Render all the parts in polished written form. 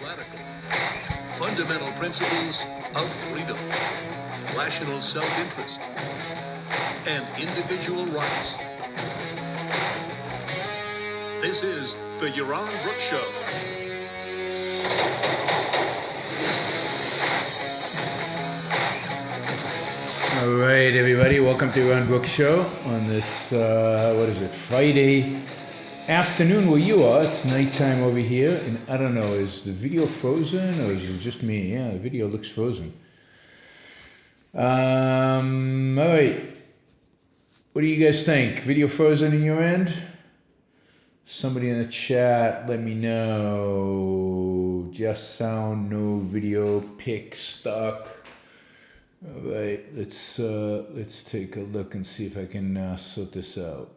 radical. Fundamental principles of freedom, rational self-interest, and individual rights. This is the Yaron Brook Show. All right, everybody, welcome to Yaron Brook Show on this, Friday afternoon where you are. It's nighttime over here, and I don't know, is the video frozen or is it just me? Yeah, the video looks frozen. All right. What do you guys think? Video frozen in your end? Somebody in the chat, let me know. Just sound, no video, pic stuck. All right, let's take a look and see if I can sort this out.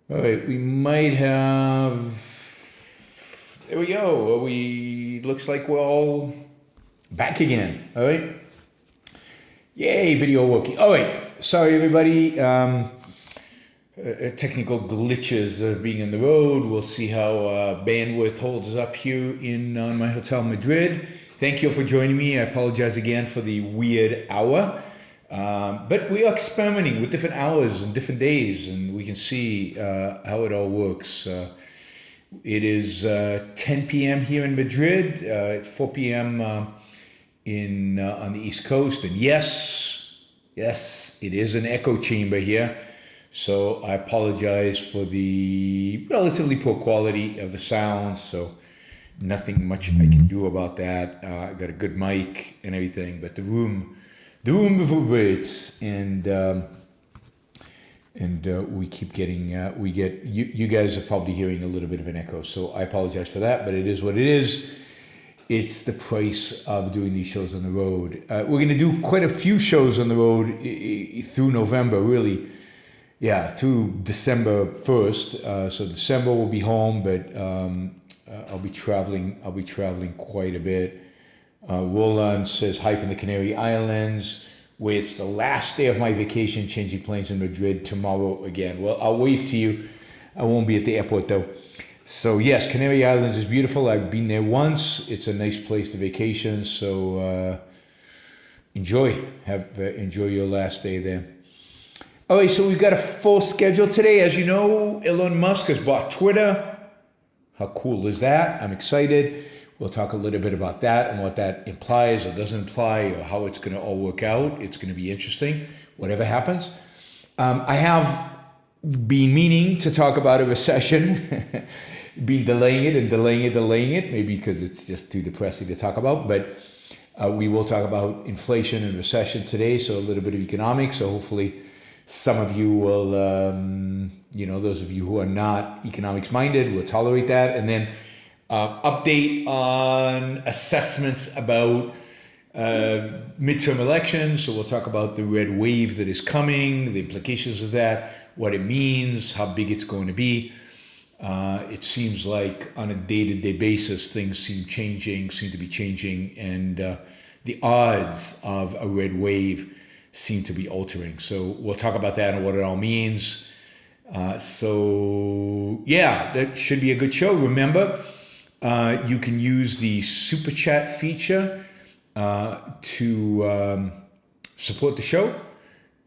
All right, we might have. There we go. Looks like we're all back again. All right. Yay, video working. All right. Sorry, everybody. Technical glitches of being on the road. We'll see how bandwidth holds up here on my hotel in Madrid. Thank you for joining me. I apologize again for the weird hour. But we are experimenting with different hours and different days, and we can see how it all works. It is 10 p.m. here in Madrid, 4 p.m. On the East Coast. And yes, it is an echo chamber here. So I apologize for the relatively poor quality of the sound. So nothing much I can do about that. I got a good mic and everything, but the room reverberates, and we keep getting, you guys are probably hearing a little bit of an echo. So I apologize for that, but it is what it is. It's the price of doing these shows on the road. We're going to do quite a few shows on the road through November, really. Yeah, through December 1st. So December we'll be home, but I'll be traveling quite a bit. Roland says hi from the Canary Islands, where it's the last day of my vacation, changing planes in Madrid tomorrow again. Well, I'll wave to you. I won't be at the airport though. So yes, Canary Islands is beautiful. I've been there once. It's a nice place to vacation. So enjoy your last day there. All right, so we've got a full schedule today. As you know, Elon Musk has bought Twitter. How cool is that? I'm excited. We'll talk a little bit about that and what that implies or doesn't imply, or how it's going to all work out. It's going to be interesting, whatever happens. I have been meaning to talk about a recession, been delaying it, maybe because it's just too depressing to talk about. But we will talk about inflation and recession today, so a little bit of economics. So hopefully some of you will, those of you who are not economics minded will tolerate that. And then update on assessments about midterm elections. So we'll talk about the red wave that is coming, the implications of that, what it means, how big it's going to be. It seems like on a day-to-day basis, things seem to be changing, and the odds of a red wave seem to be altering. So we'll talk about that and what it all means. That should be a good show. Remember, you can use the super chat feature to support the show.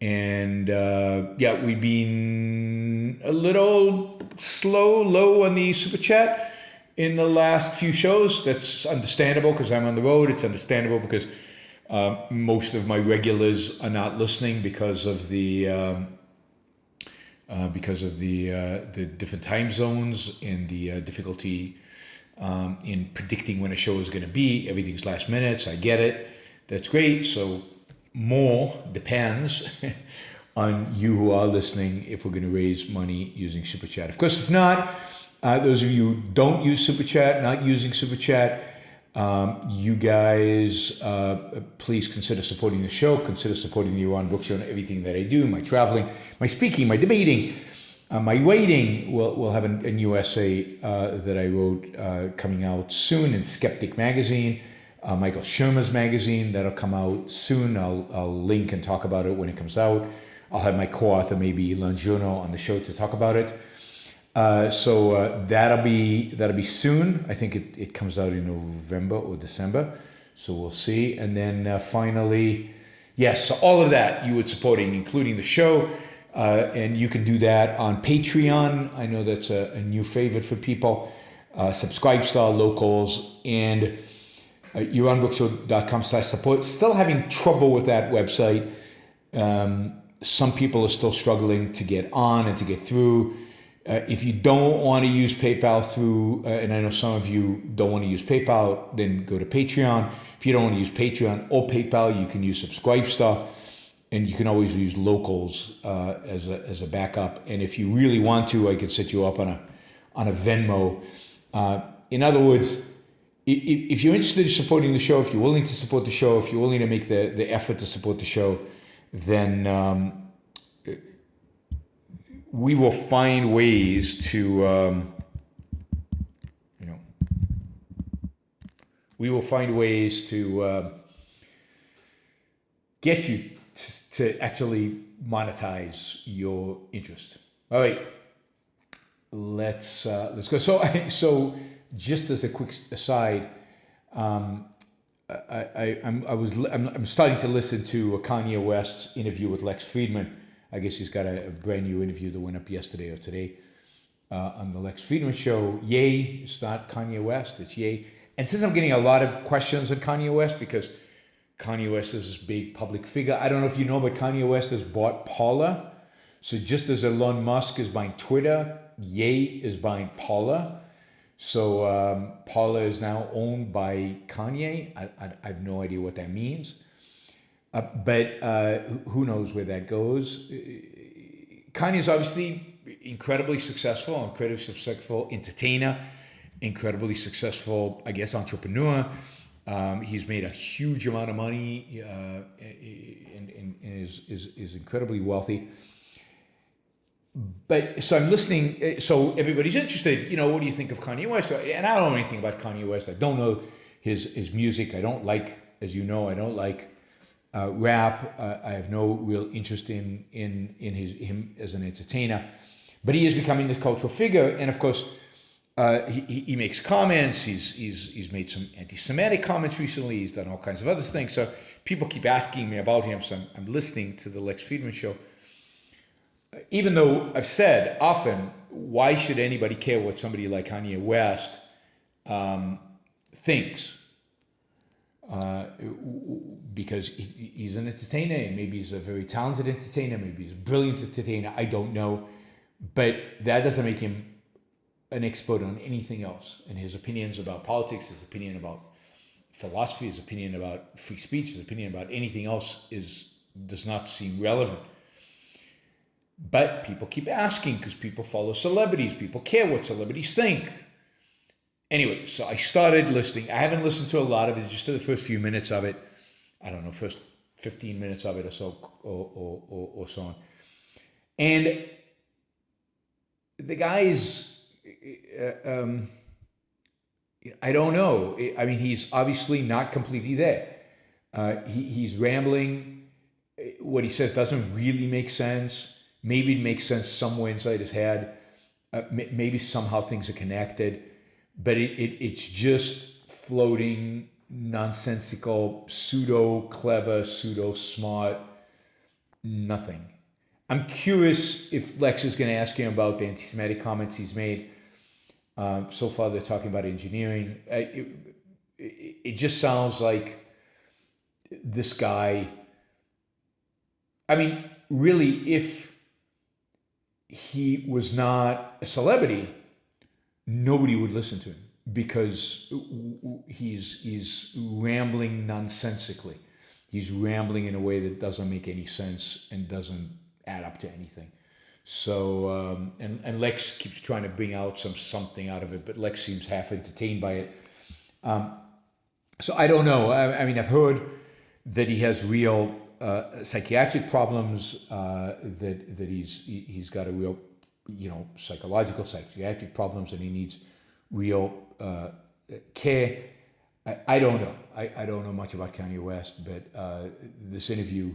And we've been a little low on the super chat in the last few shows. That's understandable because I'm on the road. It's understandable because most of my regulars are not listening because of the different time zones and the difficulty in predicting when a show is going to be. Everything's last minute. So I get it. That's great. So more depends on you who are listening if we're going to raise money using Super Chat. Of course, if not, those of you who don't use Super Chat, not using Super Chat, you guys, please consider supporting the show, consider supporting the Yaron Brook Show and everything that I do, my traveling, my speaking, my debating, my writing. We'll have a new essay that I wrote coming out soon in Skeptic Magazine. Michael Shermer's magazine that'll come out soon. I'll link and talk about it when it comes out. I'll have my co-author, maybe Elon Journo, on the show to talk about it. So that'll be soon. I think it comes out in November or December. So we'll see. And then finally, yes, so all of that you would supporting, including the show. And you can do that on Patreon. I know that's a new favorite for people. Subscribestar, Locals, and youronbookshow.com/support. Still having trouble with that website. Some people are still struggling to get on and to get through. If you don't want to use PayPal through, and I know some of you don't want to use PayPal, then go to Patreon. If you don't want to use Patreon or PayPal, you can use Subscribestar, and you can always use Locals as a backup. And if you really want to, I could set you up on a Venmo. In other words, if you're interested in supporting the show, if you're willing to support the show, if you're willing to make the effort to support the show, then we will find ways to, get you to actually monetize your interest. All right, let's go. So just as a quick aside, I'm starting to listen to Kanye West's interview with Lex Friedman. I guess he's got a brand new interview that went up yesterday or today on the Lex Friedman show. Yay, it's not Kanye West, it's yay. And since I'm getting a lot of questions on Kanye West, because Kanye West is this big public figure, I don't know if you know, but Kanye West has bought Parler. So just as Elon Musk is buying Twitter, Ye is buying Parler. So Parler is now owned by Kanye. I have no idea what that means. But who knows where that goes. Kanye is obviously incredibly successful entertainer, incredibly successful, I guess, entrepreneur. He's made a huge amount of money and is incredibly wealthy. But so I'm listening, so everybody's interested, what do you think of Kanye West? And I don't know anything about Kanye West. I don't know his music. I don't like, as you know, I don't like rap. I have no real interest in him as an entertainer. But he is becoming this cultural figure, and of course, he makes comments. He's made some anti-Semitic comments recently. He's done all kinds of other things. So people keep asking me about him. So I'm listening to the Lex Friedman show. Even though I've said often, why should anybody care what somebody like Kanye West thinks? Because he's an entertainer, and maybe he's a very talented entertainer, maybe he's a brilliant entertainer, I don't know. But that doesn't make him an expert on anything else. And his opinions about politics, his opinion about philosophy, his opinion about free speech, his opinion about anything else does not seem relevant. But people keep asking because people follow celebrities. People care what celebrities think. Anyway, so I started listening. I haven't listened to a lot of it, just to the first few minutes of it. I don't know, first 15 minutes of it or so, or so on. And the guy's, I don't know. I mean, he's obviously not completely there. He's rambling. What he says doesn't really make sense. Maybe it makes sense somewhere inside his head. Maybe somehow things are connected. But it's just floating, nonsensical, pseudo-clever, pseudo-smart, nothing. I'm curious if Lex is going to ask him about the anti-Semitic comments he's made. So far, they're talking about engineering. It just sounds like this guy. I mean, really, if he was not a celebrity, nobody would listen to him because he's rambling nonsensically. He's rambling in a way that doesn't make any sense and doesn't add up to anything. So, and Lex keeps trying to bring out something out of it, but Lex seems half entertained by it. So I don't know. I mean, I've heard that he has real psychiatric problems, that he's got a real, psychological, psychiatric problems, and he needs real care. I don't know. I don't know much about Kanye West, but this interview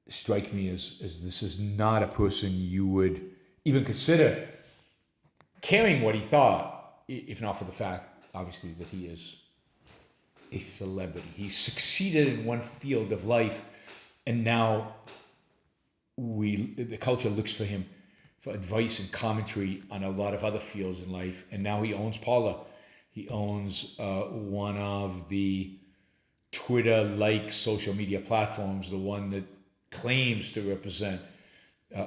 strike me as this is not a person you would even consider caring what he thought, if not for the fact, obviously, that he is a celebrity. He succeeded in one field of life, and now the culture looks for him for advice and commentary on a lot of other fields in life. And now he owns Parler. He owns one of the Twitter-like social media platforms, the one that claims to represent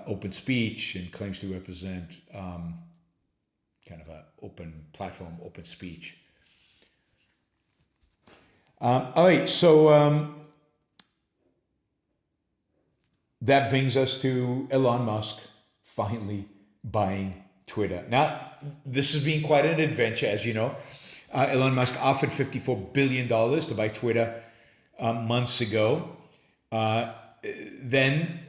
open speech and claims to represent kind of an open platform, open speech. All right, so that brings us to Elon Musk finally buying Twitter. Now, this has been quite an adventure, as you know. Elon Musk offered $54 billion to buy Twitter months ago. Then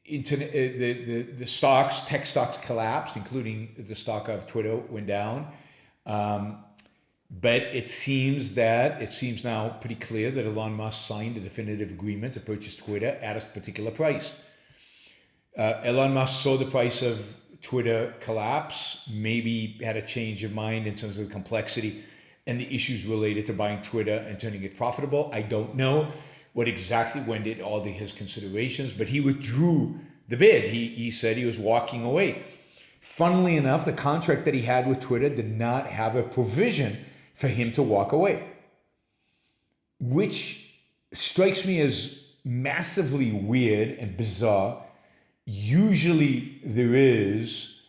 the stocks, tech stocks collapsed, including the stock of Twitter went down. But it seems now pretty clear that Elon Musk signed a definitive agreement to purchase Twitter at a particular price. Elon Musk saw the price of Twitter collapse, maybe had a change of mind in terms of the complexity and the issues related to buying Twitter and turning it profitable. I don't know what exactly went into all his considerations, but he withdrew the bid. He said he was walking away. Funnily enough, the contract that he had with Twitter did not have a provision for him to walk away, which strikes me as massively weird and bizarre. Usually there is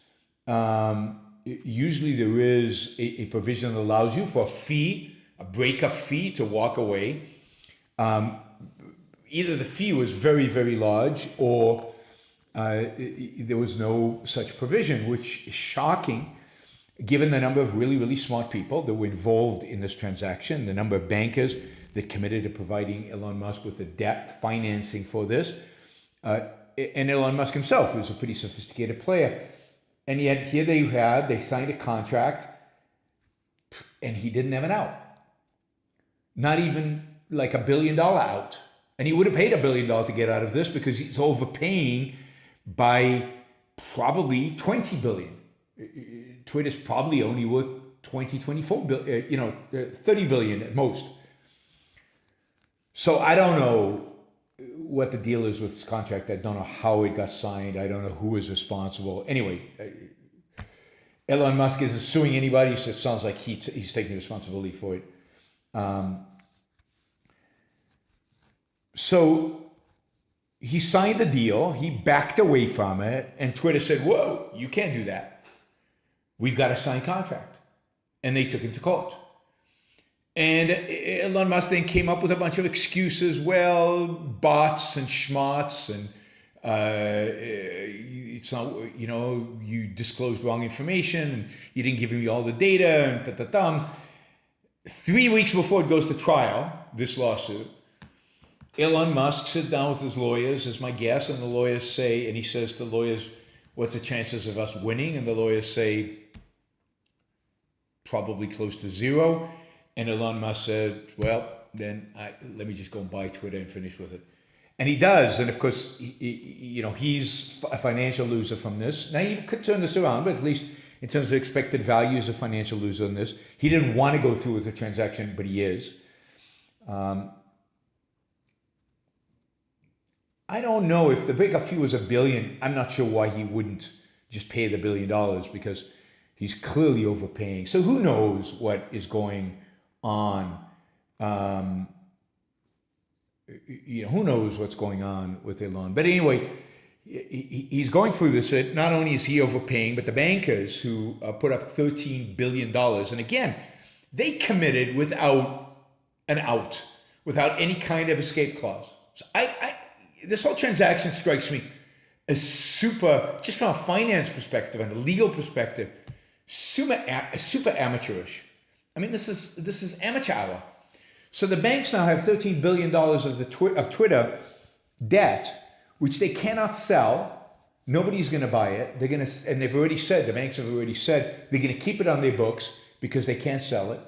a provision that allows you for a fee, a breakup fee, to walk away. Either the fee was very, very large, or there was no such provision, which is shocking given the number of really, really smart people that were involved in this transaction, the number of bankers that committed to providing Elon Musk with the debt financing for this, and Elon Musk himself, who's a pretty sophisticated player. And yet here they signed a contract, and he didn't have an out. Not even like $1 billion out. And he would have paid $1 billion to get out of this because he's overpaying by probably $20 billion. Twitter's probably only worth 24 billion, 30 billion at most. So I don't know what the deal is with this contract. I don't know how it got signed. I don't know who is responsible. Anyway, Elon Musk isn't suing anybody, so it sounds like he's taking responsibility for it. So he signed the deal, he backed away from it, and Twitter said, whoa, you can't do that. We've got a signed contract. And they took him to court. And Elon Musk then came up with a bunch of excuses. Well, bots and schmots, and it's not, you disclosed wrong information, and you didn't give me all the data, and 3 weeks before it goes to trial, this lawsuit, Elon Musk sits down with his lawyers, is my guess, and the lawyers say, and he says to the lawyers, what's the chances of us winning? And the lawyers say, probably close to zero. And Elon Musk said, well, then let me just go and buy Twitter and finish with it. And he does. And of course, he's a financial loser from this. Now, you could turn this around, but at least in terms of expected value, he's a financial loser on this. He didn't want to go through with the transaction, but he is. I don't know if the breakup fee was $1 billion. I'm not sure why he wouldn't just pay the $1 billion, because he's clearly overpaying. So who knows what is going on? Who knows what's going on with Elon? But anyway, he's going through this. Not only is he overpaying, but the bankers who put up $13 billion, and again, they committed without an out, without any kind of escape clause. So this whole transaction strikes me as super, just from a finance perspective and a legal perspective, super amateurish. I mean, this is amateur hour. So the banks now have $13 billion of Twitter debt, which they cannot sell. Nobody's going to buy it. They're going to, and the banks have already said, they're going to keep it on their books because they can't sell it.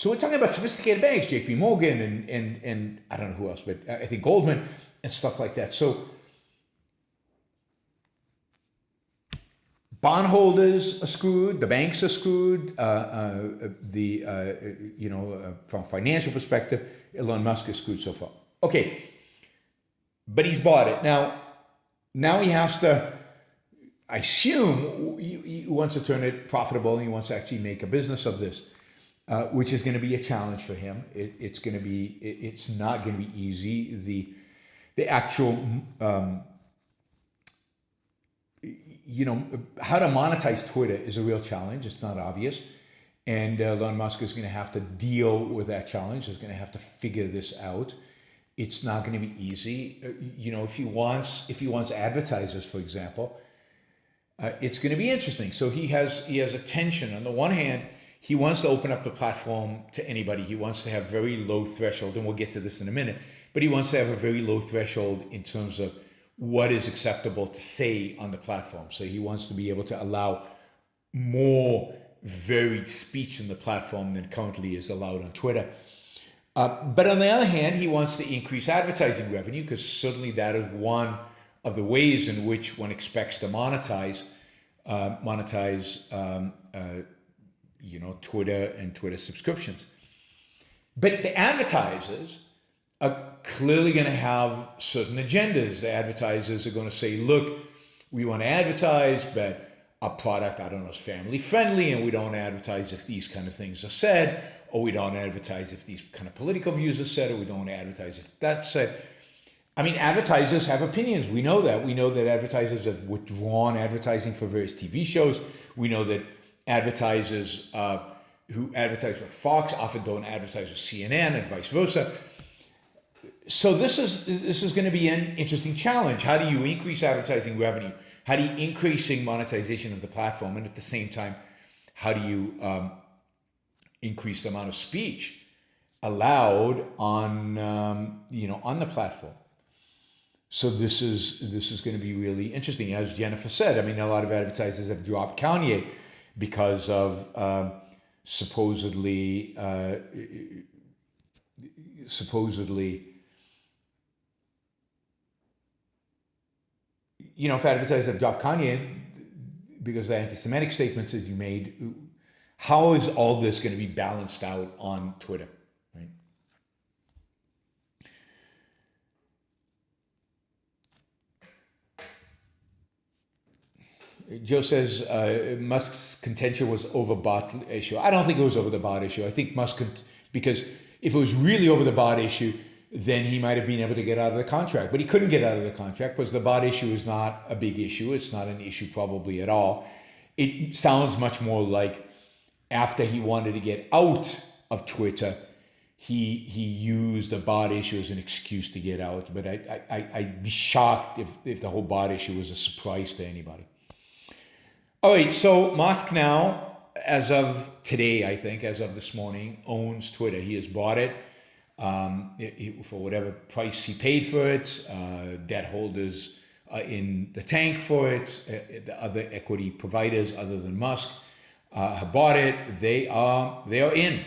So we're talking about sophisticated banks, JP Morgan and I don't know who else, but I think Goldman and stuff like that. So bondholders are screwed, the banks are screwed, from a financial perspective, Elon Musk is screwed so far. Okay, but he's bought it. Now he has to, I assume, he wants to turn it profitable and he wants to actually make a business of this, which is going to be a challenge for him. It's not going to be easy. The actual, how to monetize Twitter is a real challenge. It's not obvious. And Elon Musk is going to have to deal with that challenge. He's going to have to figure this out. It's not going to be easy. If he wants advertisers, for example, it's going to be interesting. So he has a tension. On the one hand, he wants to open up the platform to anybody. He wants to have very low threshold, and we'll get to this in a minute, but he wants to have a very low threshold in terms of what is acceptable to say on the platform. So he wants to be able to allow more varied speech on the platform than currently is allowed on Twitter. But on the other hand, he wants to increase advertising revenue, because certainly that is one of the ways in which one expects to monetize Twitter and Twitter subscriptions. But the advertisers are clearly going to have certain agendas. The advertisers are going to say, look, we want to advertise, but our product, is family friendly, and we don't advertise if these kind of things are said, or we don't advertise if these kind of political views are said, or we don't advertise if that's said. Advertisers have opinions. We know that. We know that advertisers have withdrawn advertising for various TV shows. We know that advertisers who advertise with Fox often don't advertise with CNN, and vice versa. So this is going to be an interesting challenge. How do you increase advertising revenue? How do you increasing monetization of the platform? And at the same time, how do you increase the amount of speech allowed on the platform? So this is going to be really interesting. As Jennifer said, a lot of advertisers have dropped Kanye because of supposedly if advertisers have dropped Kanye because of the anti-Semitic statements that you made, how is all this going to be balanced out on Twitter, right? Joe says Musk's contention was over bot issue. I don't think it was over the bot issue. I think Musk because if it was really over the bot issue, then he might have been able to get out of the contract. But he couldn't get out of the contract because the bot issue is not a big issue. It's not an issue probably at all. It sounds much more like after he wanted to get out of Twitter, he used the bot issue as an excuse to get out. But I'd be shocked if the whole bot issue was a surprise to anybody. All right, so Musk now, as of today, I think, as of this morning, owns Twitter. He has bought it. For whatever price he paid for it, debt holders in the tank for it, the other equity providers other than Musk have bought it. They are in.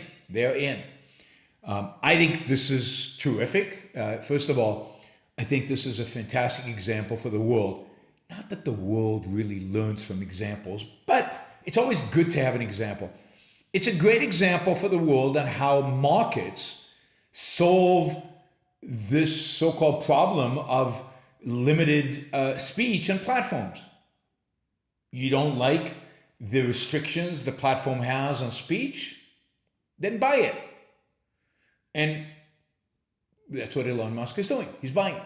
I think this is terrific. First of all, I think this is a fantastic example for the world. Not that the world really learns from examples, but it's always good to have an example. It's a great example for the world on how markets solve this so-called problem of limited speech on platforms. You don't like the restrictions the platform has on speech? Then buy it. And that's what Elon Musk is doing. He's buying it.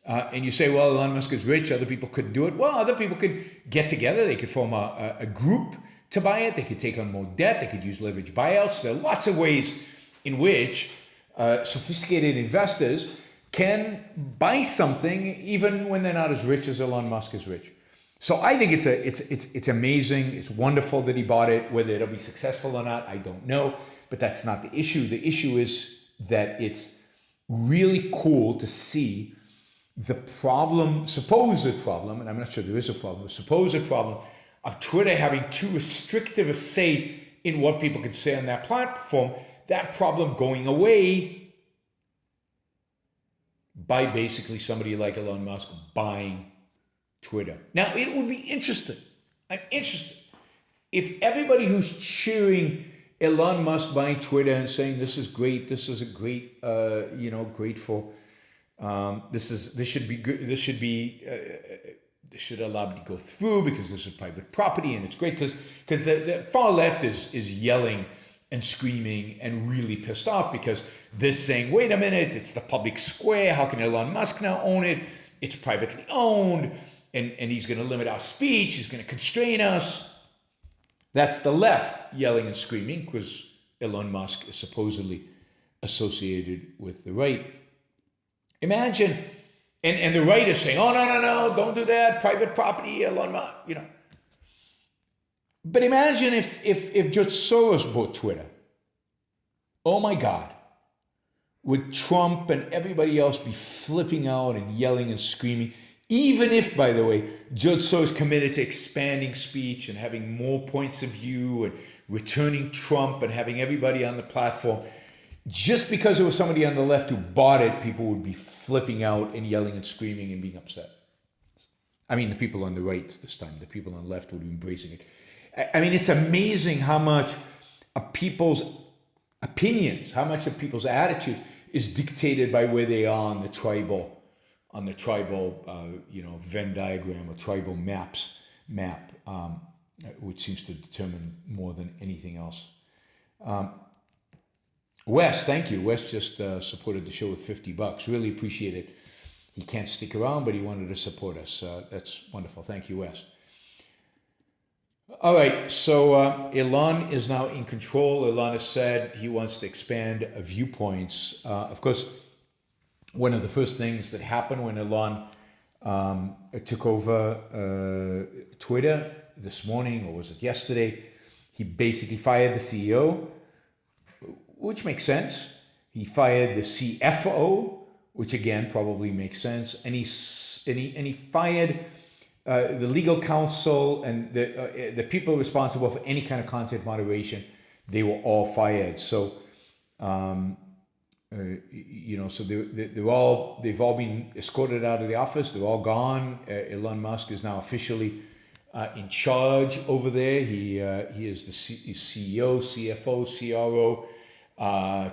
And you say, well, Elon Musk is rich, other people couldn't do it. Well, other people could get together. They could form a group to buy it. They could take on more debt. They could use leverage buyouts. There are lots of ways in which sophisticated investors can buy something even when they're not as rich as Elon Musk is rich. So I think it's amazing. It's wonderful that he bought it. Whether it'll be successful or not, I don't know. But that's not the issue. The issue is that it's really cool to see the supposed problem, and I'm not sure there is a problem, supposed problem of Twitter having too restrictive a say in what people can say on that platform, that problem going away by basically somebody like Elon Musk buying Twitter. Now, it would be interesting. I'm interested. If everybody who's cheering Elon Musk buying Twitter and saying this is great, this is a great, great for, this should be good, this should allow it to go through because this is private property and it's great because the far left is yelling and screaming and really pissed off because they're saying, wait a minute, it's the public square. How can Elon Musk now own it? It's privately owned and he's going to limit our speech. He's going to constrain us. That's the left yelling and screaming because Elon Musk is supposedly associated with the right. Imagine, and the right is saying, oh, no, don't do that, private property, Elon Musk, But imagine if George Soros bought Twitter. Oh my God. Would Trump and everybody else be flipping out and yelling and screaming? Even if, by the way, George Soros committed to expanding speech and having more points of view and returning Trump and having everybody on the platform, just because there was somebody on the left who bought it, people would be flipping out and yelling and screaming and being upset. I mean, the people on the right this time, the people on the left would be embracing it. I mean, it's amazing how much of people's opinions, how much of people's attitude is dictated by where they are on the tribal Venn diagram or tribal map, which seems to determine more than anything else. Wes, thank you. Wes just supported the show with $50. Really appreciate it. He can't stick around, but he wanted to support us. That's wonderful. Thank you, Wes. All right, so Elon is now in control. Elon has said he wants to expand viewpoints. Of course, one of the first things that happened when Elon took over Twitter this morning, or was it yesterday, he basically fired the CEO, which makes sense. He fired the CFO, which again probably makes sense, and he fired the legal counsel and the people responsible for any kind of content moderation. They were all fired. So. So they've all been escorted out of the office. They're all gone. Elon Musk is now officially in charge over there. He is the CEO, CFO, CRO,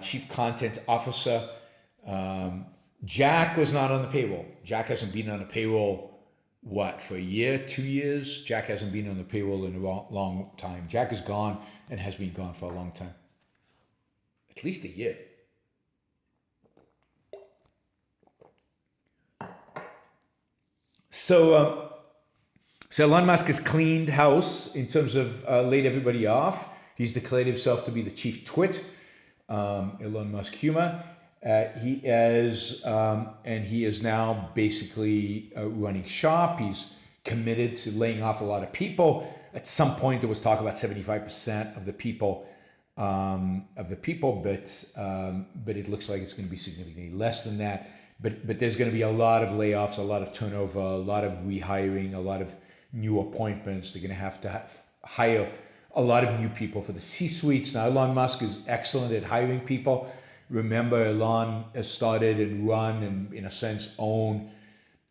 Chief Content Officer. Jack was not on the payroll. Jack hasn't been on the payroll, for a year, 2 years? Jack hasn't been on the payroll in a long time. Jack is gone and has been gone for a long time. At least a year. So Elon Musk has cleaned house in terms of laid everybody off. He's declared himself to be the chief twit, Elon Musk humor. He is now basically running shop. He's committed to laying off a lot of people. At some point, there was talk about 75% of the people, but it looks like it's going to be significantly less than that. But there's going to be a lot of layoffs, a lot of turnover, a lot of rehiring, a lot of new appointments. They're going to have hire a lot of new people for the C-suites. Now, Elon Musk is excellent at hiring people. Remember, Elon has started and run and, in a sense, own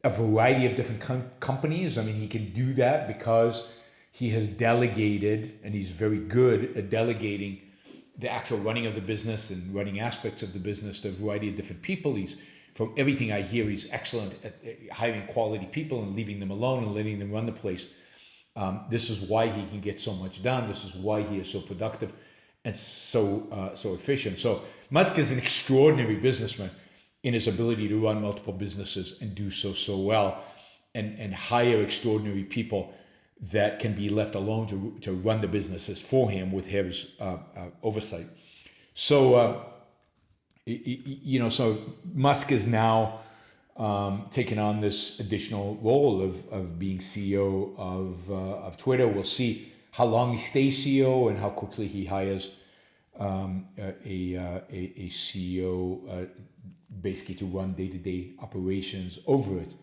a variety of different companies. I mean, he can do that because he has delegated, and he's very good at delegating the actual running of the business and running aspects of the business to a variety of different people. From everything I hear, he's excellent at hiring quality people and leaving them alone and letting them run the place. This is why he can get so much done. This is why he is so productive and so efficient. So Musk is an extraordinary businessman in his ability to run multiple businesses and do so well, and hire extraordinary people that can be left alone to run the businesses for him with his oversight. So Musk is now taking on this additional role of being CEO of Twitter. We'll see how long he stays CEO and how quickly he hires a CEO basically to run day-to-day operations over it.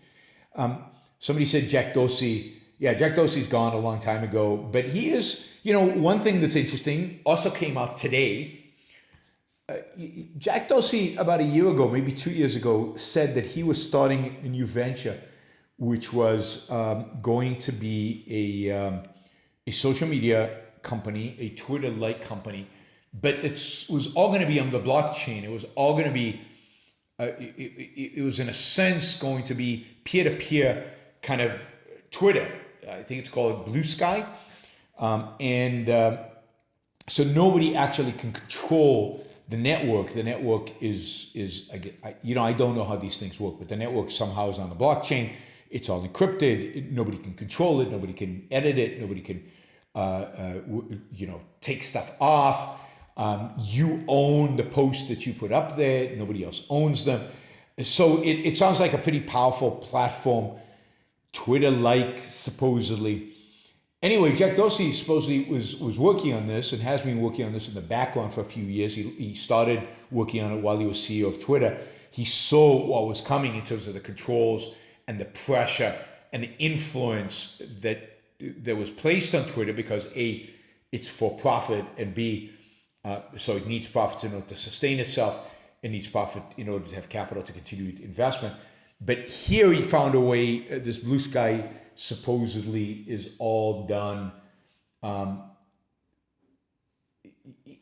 Somebody said Jack Dorsey. Yeah, Jack Dorsey's gone a long time ago, but he is, one thing that's interesting also came out today. Jack Dorsey, about a year ago, maybe 2 years ago, said that he was starting a new venture, which was going to be a social media company, a Twitter-like company, but it was all going to be on the blockchain. It was all going to be, it was in a sense going to be peer-to-peer kind of Twitter. I think it's called Blue Sky. So nobody actually can control the network. The network is I don't know how these things work, but the network somehow is on the blockchain. It's all encrypted. Nobody can control it. Nobody can edit it. Nobody can, take stuff off. You own the posts that you put up there. Nobody else owns them. So it sounds like a pretty powerful platform, Twitter-like, supposedly. Anyway, Jack Dorsey supposedly was working on this and has been working on this in the background for a few years. He started working on it while he was CEO of Twitter. He saw what was coming in terms of the controls and the pressure and the influence that was placed on Twitter because A, it's for profit, and B, so it needs profit in order to sustain itself. It needs profit in order to have capital to continue investment. But here he found a way, this Blue Sky supposedly is all done.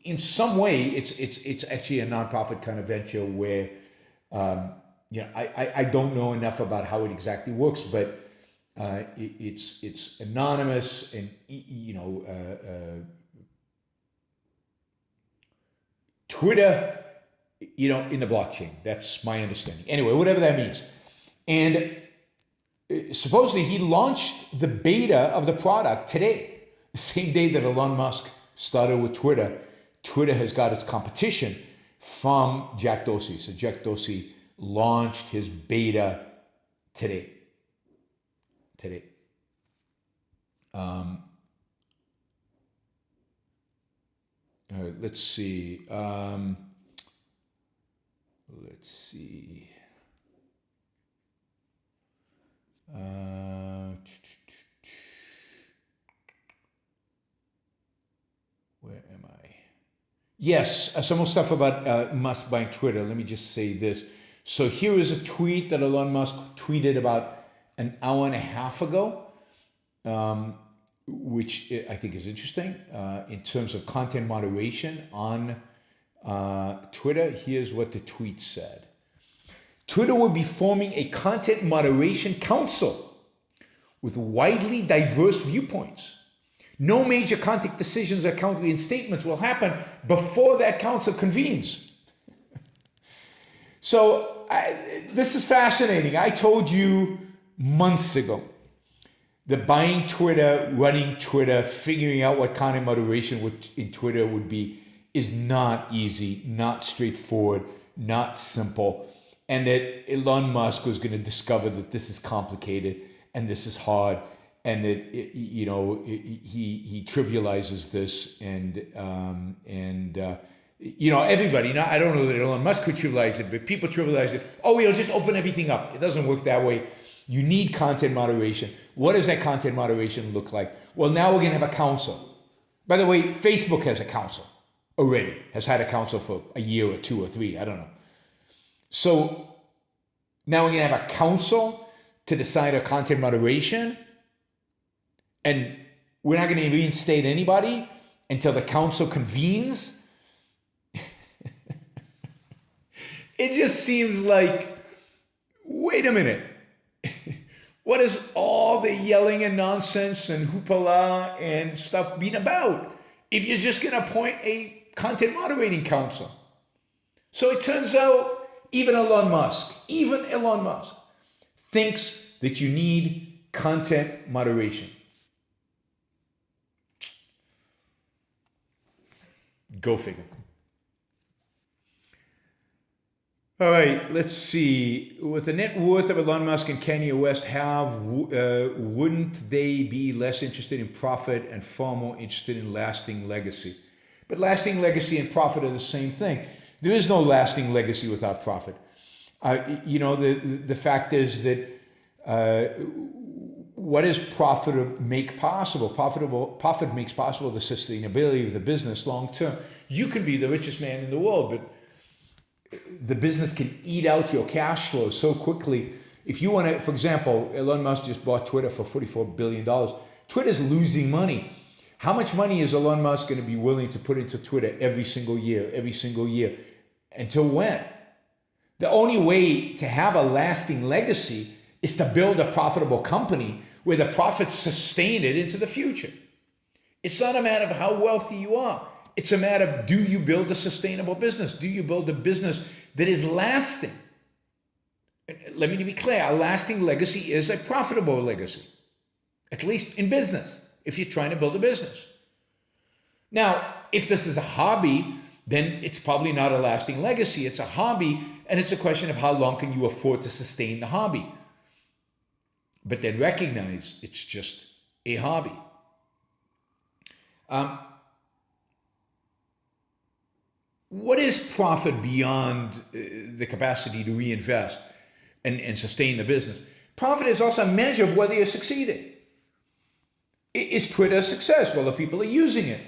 In some way, it's actually a nonprofit kind of venture where, I don't know enough about how it exactly works, but it's anonymous and, Twitter, in the blockchain. That's my understanding. Anyway, whatever that means. And supposedly he launched the beta of the product today, the same day that Elon Musk started with Twitter. Twitter has got its competition from Jack Dorsey. So Jack Dorsey launched his beta today. All right, let's see. Where am I? Yes, some more stuff about Musk buying Twitter. Let me just say this. So here is a tweet that Elon Musk tweeted about an hour and a half ago, which I think is interesting in terms of content moderation on Twitter. Here's what the tweet said. Twitter will be forming a content moderation council with widely diverse viewpoints. No major content decisions or counter statements will happen before that council convenes. So this is fascinating. I told you months ago that buying Twitter, running Twitter, figuring out what content moderation in Twitter would be is not easy, not straightforward, not simple, and that Elon Musk was going to discover that this is complicated and this is hard, and that he trivializes this, and everybody. Now I don't know that Elon Musk could trivialize it, but people trivialize it. Oh, we'll just open everything up. It doesn't work that way. You need content moderation. What does that content moderation look like? Well, now we're going to have a council. By the way, Facebook has a council already, has had a council for a year or 2 or 3, I don't know. So now we're going to have a council to decide on content moderation, and we're not going to reinstate anybody until the council convenes. It just seems like, wait a minute. What is all the yelling and nonsense and hoopla and stuff been about if you're just going to appoint a content moderating council? So it turns out even Elon Musk thinks that you need content moderation. Go figure. All right, let's see. With the net worth of Elon Musk and Kanye West wouldn't they be less interested in profit and far more interested in lasting legacy? But lasting legacy and profit are the same thing. There is no lasting legacy without profit. The fact is that what does profit make possible? Profit makes possible the sustainability of the business long term. You can be the richest man in the world, but the business can eat out your cash flow so quickly. If you want to, for example, Elon Musk just bought Twitter for $44 billion. Twitter's losing money. How much money is Elon Musk going to be willing to put into Twitter every single year? Until when? The only way to have a lasting legacy is to build a profitable company where the profits sustain it into the future. It's not a matter of how wealthy you are. It's a matter of, do you build a sustainable business? Do you build a business that is lasting? Let me be clear, a lasting legacy is a profitable legacy, at least in business, if you're trying to build a business. Now, if this is a hobby, then it's probably not a lasting legacy. It's a hobby, and it's a question of how long can you afford to sustain the hobby. But then recognize it's just a hobby. What is profit beyond the capacity to reinvest and sustain the business? Profit is also a measure of whether you're succeeding. Is Twitter a success? Well, the people are using it.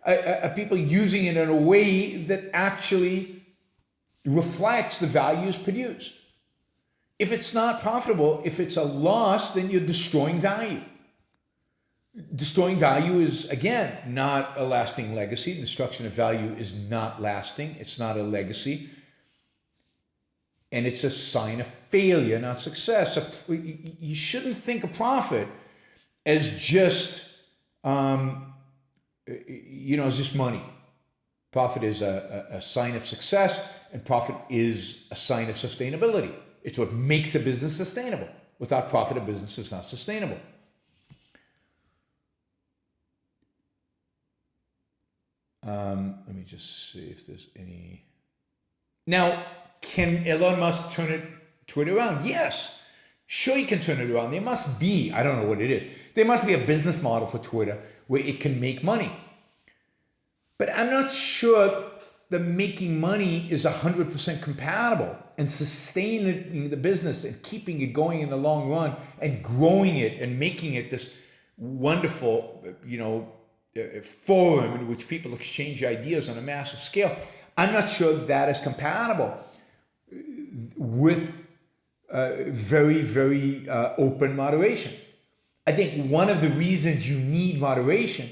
Are people using it in a way that actually reflects the values produced? If it's not profitable, if it's a loss, then you're destroying value. Destroying value is, again, not a lasting legacy. Destruction of value is not lasting. It's not a legacy. And it's a sign of failure, not success. So you shouldn't think of profit as just, as just money. Profit is a sign of success, and profit is a sign of sustainability. It's what makes a business sustainable. Without profit, a business is not sustainable. Let me just see if there's any. Now, can Elon Musk turn Twitter around? Yes. Sure, he can turn it around. There must be, I don't know what it is, there must be a business model for Twitter where it can make money. But I'm not sure that making money is 100% compatible and sustaining the business and keeping it going in the long run and growing it and making it this wonderful, forum in which people exchange ideas on a massive scale. I'm not sure that is compatible with very, very open moderation. I think one of the reasons you need moderation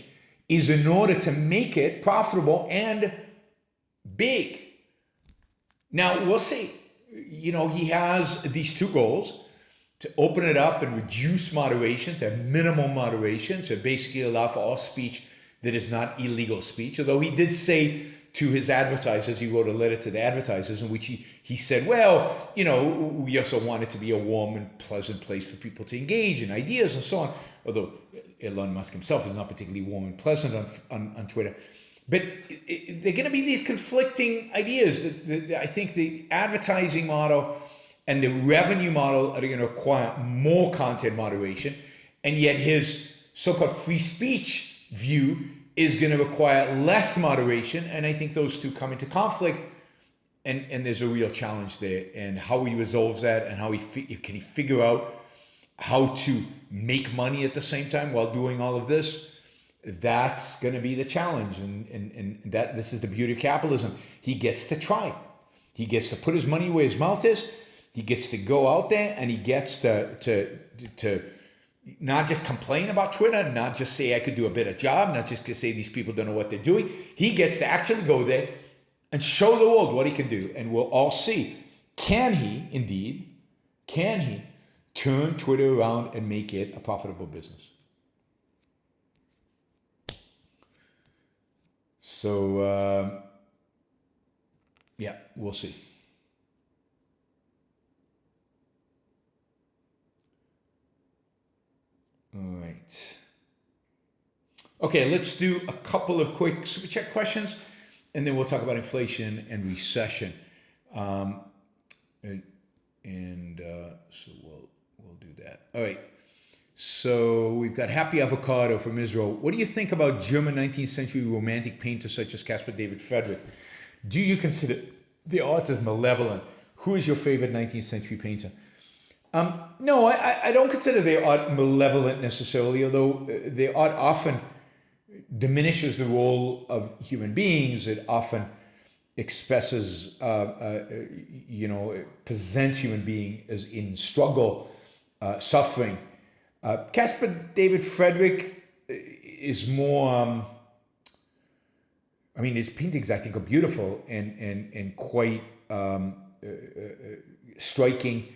is in order to make it profitable and big. Now, we'll see. He has these two goals: to open it up and reduce moderation, to have minimal moderation, to basically allow for all speech that is not illegal speech. Although he did say to his advertisers, he wrote a letter to the advertisers in which he said, well, we also want it to be a warm and pleasant place for people to engage in ideas and so on. Although Elon Musk himself is not particularly warm and pleasant on Twitter. But they're going to be these conflicting ideas. I think the advertising model and the revenue model are going to require more content moderation, and yet his so-called free speech view is going to require less moderation, and I think those two come into conflict, and there's a real challenge there, and how he resolves that, and how can he figure out how to make money at the same time while doing all of this. That's going to be the challenge, and that this is the beauty of capitalism. He gets to try. He gets to put his money where his mouth is. He gets to go out there, and he gets to not just complain about Twitter, not just say I could do a better job, not just to say these people don't know what they're doing. He gets to actually go there and show the world what he can do, and we'll all see. Can he turn Twitter around and make it a profitable business? So, we'll see. All right. Okay, let's do a couple of quick super chat questions, and then we'll talk about inflation and recession. So we'll do that. All right. So we've got Happy Avocado from Israel. What do you think about German 19th century romantic painters such as Caspar David Friedrich? Do you consider the art as malevolent? Who is your favorite 19th century painter? No, I don't consider the art malevolent necessarily, although the art often diminishes the role of human beings. It often expresses, it presents human being as in struggle, suffering. Caspar David Friedrich is more. His paintings I think are beautiful and quite striking.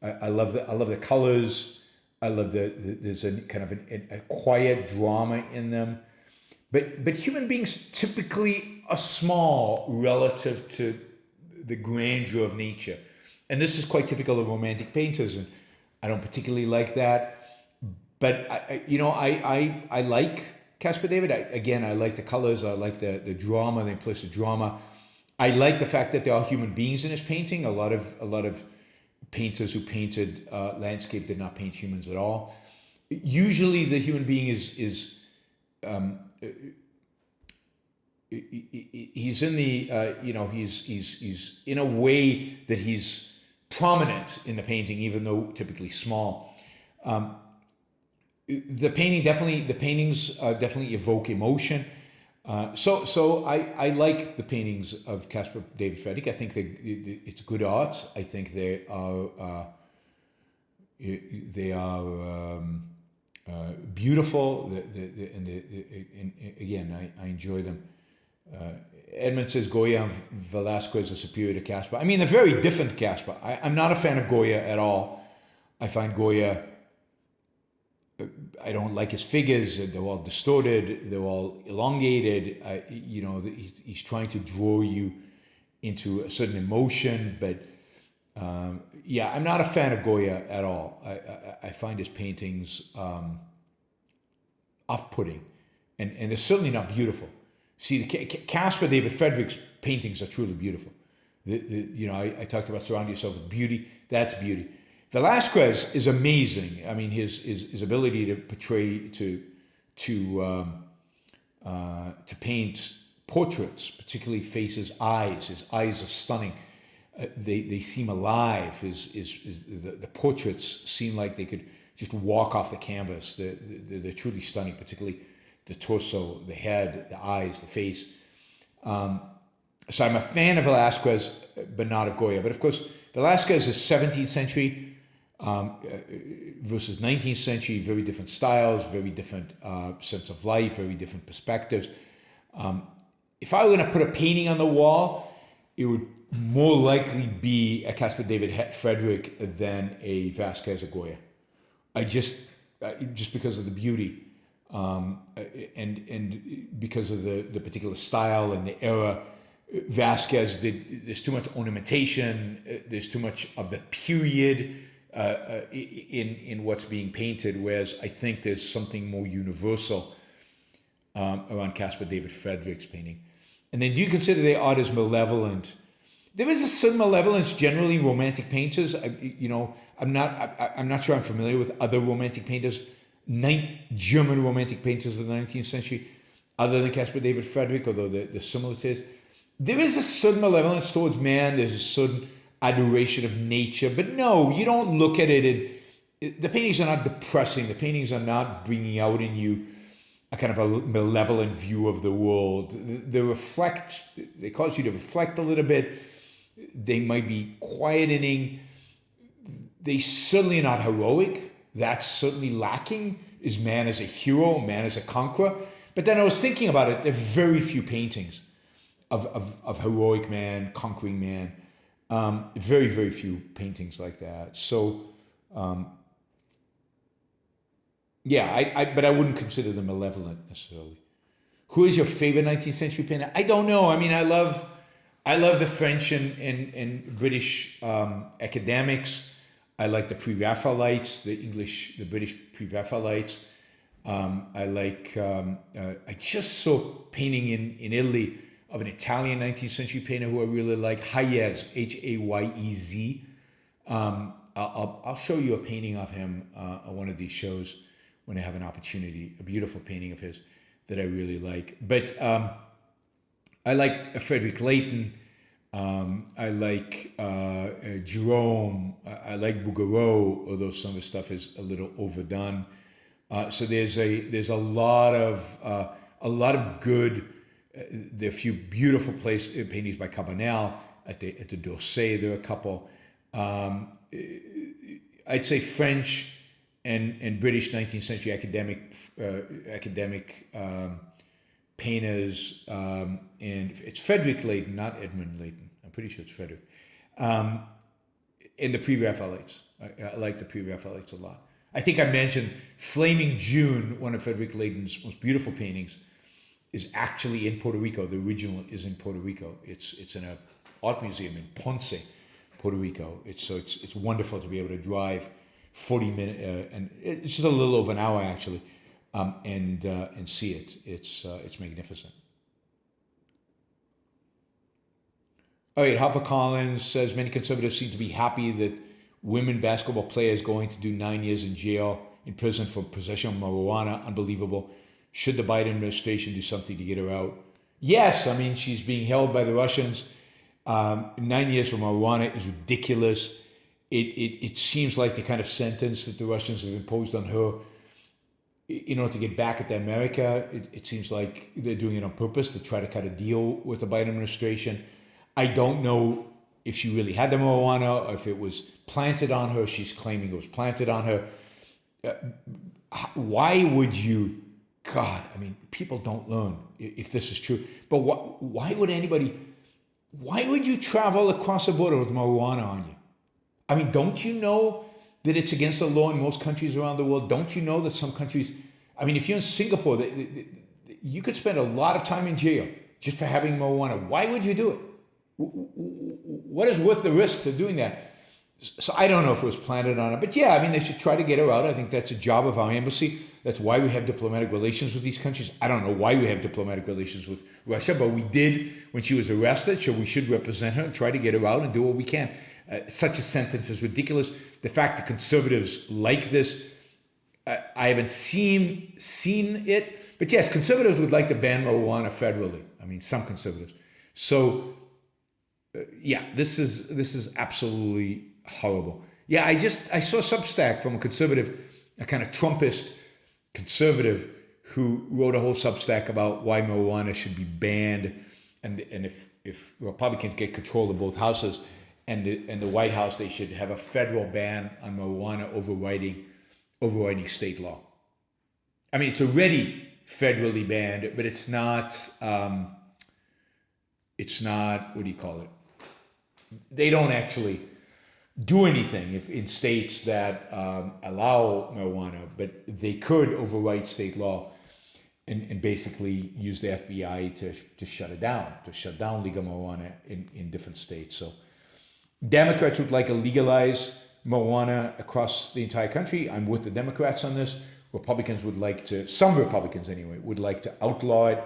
I love the colors. I love there's a kind of a quiet drama in them. But human beings typically are small relative to the grandeur of nature. And this is quite typical of romantic painters, and I don't particularly like that. But I like Caspar David. I like the colors. I like the drama, the implicit drama. I like the fact that there are human beings in his painting. A lot of painters who painted landscape did not paint humans at all. Usually, the human being is he's in the he's in a way that he's prominent in the painting, even though typically small. The paintings definitely evoke emotion. So I like the paintings of Caspar David Friedrich. I think it's good art. I think they are beautiful. Again, I enjoy them. Edmund says Goya and Velasquez are superior to Caspar. They're very different. Caspar. I'm not a fan of Goya at all. I find Goya. I don't like his figures. They're all distorted. They're all elongated. He's trying to draw you into a certain emotion. But I'm not a fan of Goya at all. I find his paintings off-putting, and they're certainly not beautiful. See, Caspar David Friedrich's paintings are truly beautiful. I talked about surrounding yourself with beauty. That's beauty. Velasquez is amazing. His ability to portray to paint portraits, particularly faces, eyes. His eyes are stunning. They seem alive. The portraits seem like they could just walk off the canvas. They're truly stunning, particularly the torso, the head, the eyes, the face. So I'm a fan of Velasquez, but not of Goya. But of course, Velasquez is 17th century versus 19th century, very different styles, very different sense of life, very different perspectives. If I were going to put a painting on the wall, it would more likely be a Caspar David Friedrich than a Vasquez or Goya. Just because of the beauty. And because of the particular style and the era, Vasquez there's too much ornamentation. There's too much of the period in what's being painted. Whereas I think there's something more universal around Caspar David Friedrich's painting. And then, do you consider the art as malevolent? There is a certain malevolence generally in romantic painters. I'm not sure I'm familiar with other romantic painters. German romantic painters of the 19th century, other than Caspar David Friedrich, although they're similar to his. There is a certain malevolence towards man. There's a certain adoration of nature. But no, you don't look at it. The paintings are not depressing. The paintings are not bringing out in you a kind of a malevolent view of the world. They cause you to reflect a little bit. They might be quietening. They certainly are not heroic. That's certainly lacking. Is man as a hero, man as a conqueror? But then I was thinking about it. There are very few paintings of heroic man, conquering man. Very, very few paintings like that. So, but I wouldn't consider them malevolent necessarily. Who is your favorite 19th century painter? I don't know. I love the French and British academics. I like the pre-Raphaelites, the British pre-Raphaelites. I just saw painting in Italy of an Italian 19th century painter who I really like, Hayez, Hayez. I'll show you a painting of him on one of these shows when I have an opportunity, a beautiful painting of his that I really like. But I like Frederick Leighton. I like Jerome. I like Bouguereau, although some of the stuff is a little overdone. So there's a lot of good. There are a few beautiful paintings by Cabanel at the Dorsey. There are a couple. I'd say French and British 19th century academic painters, and it's Frederick Leighton, not Edmund Leighton. I'm pretty sure it's Frederick. And the Pre-Raphaelites. I like the Pre-Raphaelites a lot. I think I mentioned Flaming June, one of Frederick Leighton's most beautiful paintings, is actually in Puerto Rico. The original is in Puerto Rico. It's in an art museum in Ponce, Puerto Rico. It's wonderful to be able to drive 40 minutes, and it's just a little over an hour actually, and see it. It's magnificent. All right, HarperCollins says many conservatives seem to be happy that women basketball players going to do 9 years in prison for possession of marijuana. Unbelievable. Should the Biden administration do something to get her out? Yes, I mean, she's being held by the Russians. 9 years for marijuana is ridiculous. It seems like the kind of sentence that the Russians have imposed on her in order to get back at America. It seems like they're doing it on purpose to try to cut a deal with the Biden administration. I don't know if she really had the marijuana or if it was planted on her. She's claiming it was planted on her. Why would you? God, I mean, people don't learn if this is true. But why would you travel across the border with marijuana on you? I mean, don't you know that it's against the law in most countries around the world? Don't you know that some countries, I mean, if you're in Singapore, you could spend a lot of time in jail just for having marijuana. Why would you do it? What is worth the risk of doing that? So I don't know if it was planted on her, but yeah, I mean, they should try to get her out. I think that's a job of our embassy. That's why we have diplomatic relations with these countries. I don't know why we have diplomatic relations with Russia, but we did when she was arrested, so we should represent her and try to get her out and do what we can. Such a sentence is ridiculous. The fact that conservatives like this, I haven't seen it, but yes, conservatives would like to ban marijuana federally. I mean, some conservatives. So yeah, this is absolutely horrible. Yeah, I saw Substack from a conservative, a kind of Trumpist conservative who wrote a whole Substack about why marijuana should be banned, and if Republicans get control of both houses and the White House, they should have a federal ban on marijuana overriding state law. I mean, it's already federally banned, but it's not. What do you call it? They don't actually do anything if in states that allow marijuana, but they could override state law and basically use the FBI to shut it down, to shut down legal marijuana in different states. So Democrats would like to legalize marijuana across the entire country. I'm with the Democrats on this. Republicans would like to, some Republicans anyway, would like to outlaw it,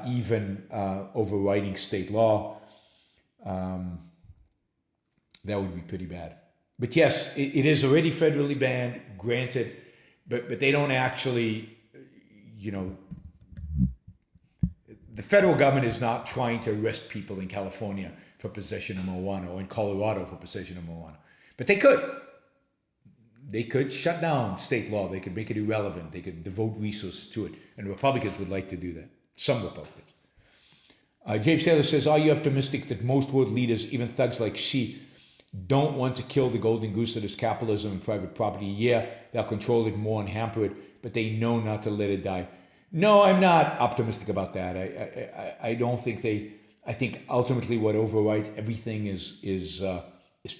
even overriding state law. That would be pretty bad. But yes, it is already federally banned, granted, but they don't actually, the federal government is not trying to arrest people in California for possession of marijuana or in Colorado for possession of marijuana. But they could. They could shut down state law. They could make it irrelevant. They could devote resources to it. And Republicans would like to do that. Some Republicans. James Taylor says, are you optimistic that most world leaders, even thugs like Xi, don't want to kill the golden goose that is capitalism and private property? Yeah, they'll control it more and hamper it, but they know not to let it die. No, I'm not optimistic about that. I don't think they. I think ultimately what overrides everything is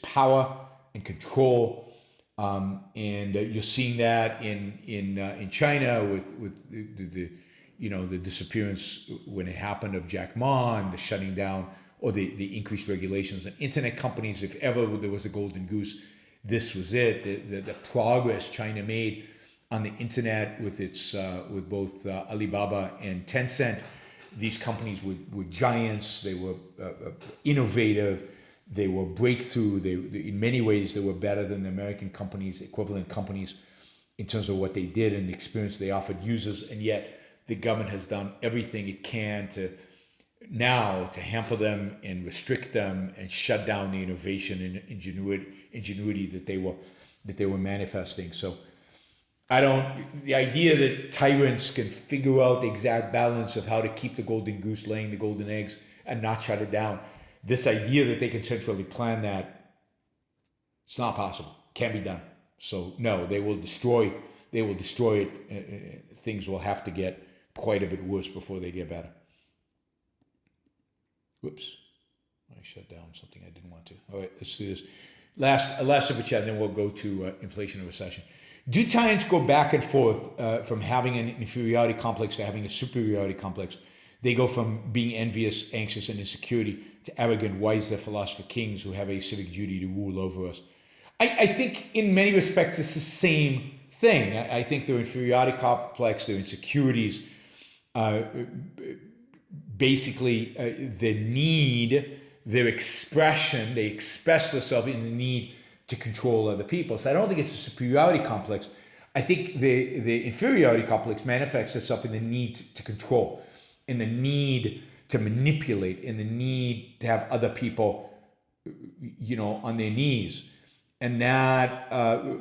power and control, and you're seeing that in China with the disappearance when it happened of Jack Ma and the shutting down or the increased regulations on internet companies. If ever there was a golden goose, this was it. The progress China made on the internet with its with both Alibaba and Tencent. These companies were giants. They were innovative. They were breakthrough. They in many ways they were better than the American companies, equivalent companies, in terms of what they did and the experience they offered users. And yet the government has done everything it can to now to hamper them and restrict them and shut down the innovation and ingenuity that they were manifesting. So the idea that tyrants can figure out the exact balance of how to keep the golden goose laying the golden eggs and not shut it down, this idea that they can centrally plan that, it's not possible. Can't be done. So no, they will destroy it. Things will have to get quite a bit worse before they get better. Whoops, I shut down something I didn't want to. All right, let's do this. Last super chat, and then we'll go to inflation and recession. Do tyrants go back and forth from having an inferiority complex to having a superiority complex? They go from being envious, anxious, and insecurity to arrogant, wise, their philosopher kings who have a civic duty to rule over us. I think in many respects it's the same thing. I think their inferiority complex, their insecurities, basically the need, their expression, they express themselves in the need to control other people. So I don't think it's a superiority complex. I think the inferiority complex manifests itself in the need to control, in the need to manipulate, in the need to have other people, on their knees. And that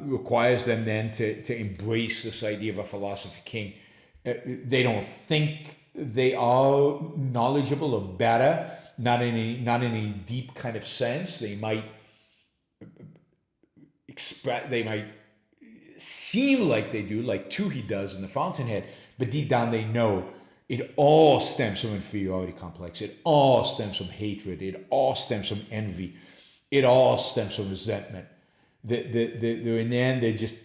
requires them then to embrace this idea of a philosopher king. They don't think they are knowledgeable or better, not in a deep kind of sense. They might seem like they do, like Toohey does in The Fountainhead, but deep down they know it all stems from inferiority complex. It all stems from hatred. It all stems from envy. It all stems from resentment. They're in the end, they're just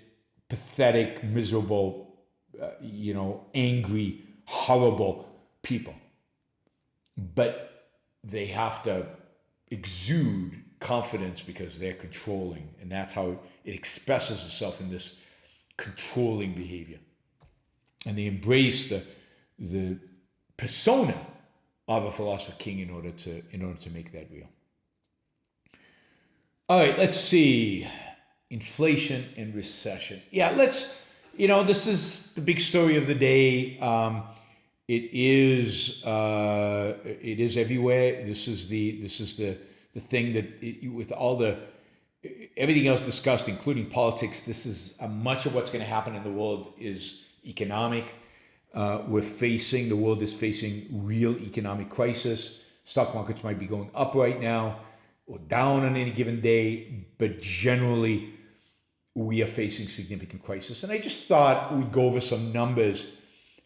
pathetic, miserable, angry, horrible people. But they have to exude confidence because they're controlling, and that's how it expresses itself in this controlling behavior. And they embrace the persona of a philosopher king in order to make that real. All right, let's see. Inflation and recession. Yeah, this is the big story of the day. It is everywhere. This is the thing that with all everything else discussed, including politics, this is much of what's going to happen in the world is economic. The world is facing real economic crisis. Stock markets might be going up right now or down on any given day, but generally we are facing significant crisis. And I just thought we'd go over some numbers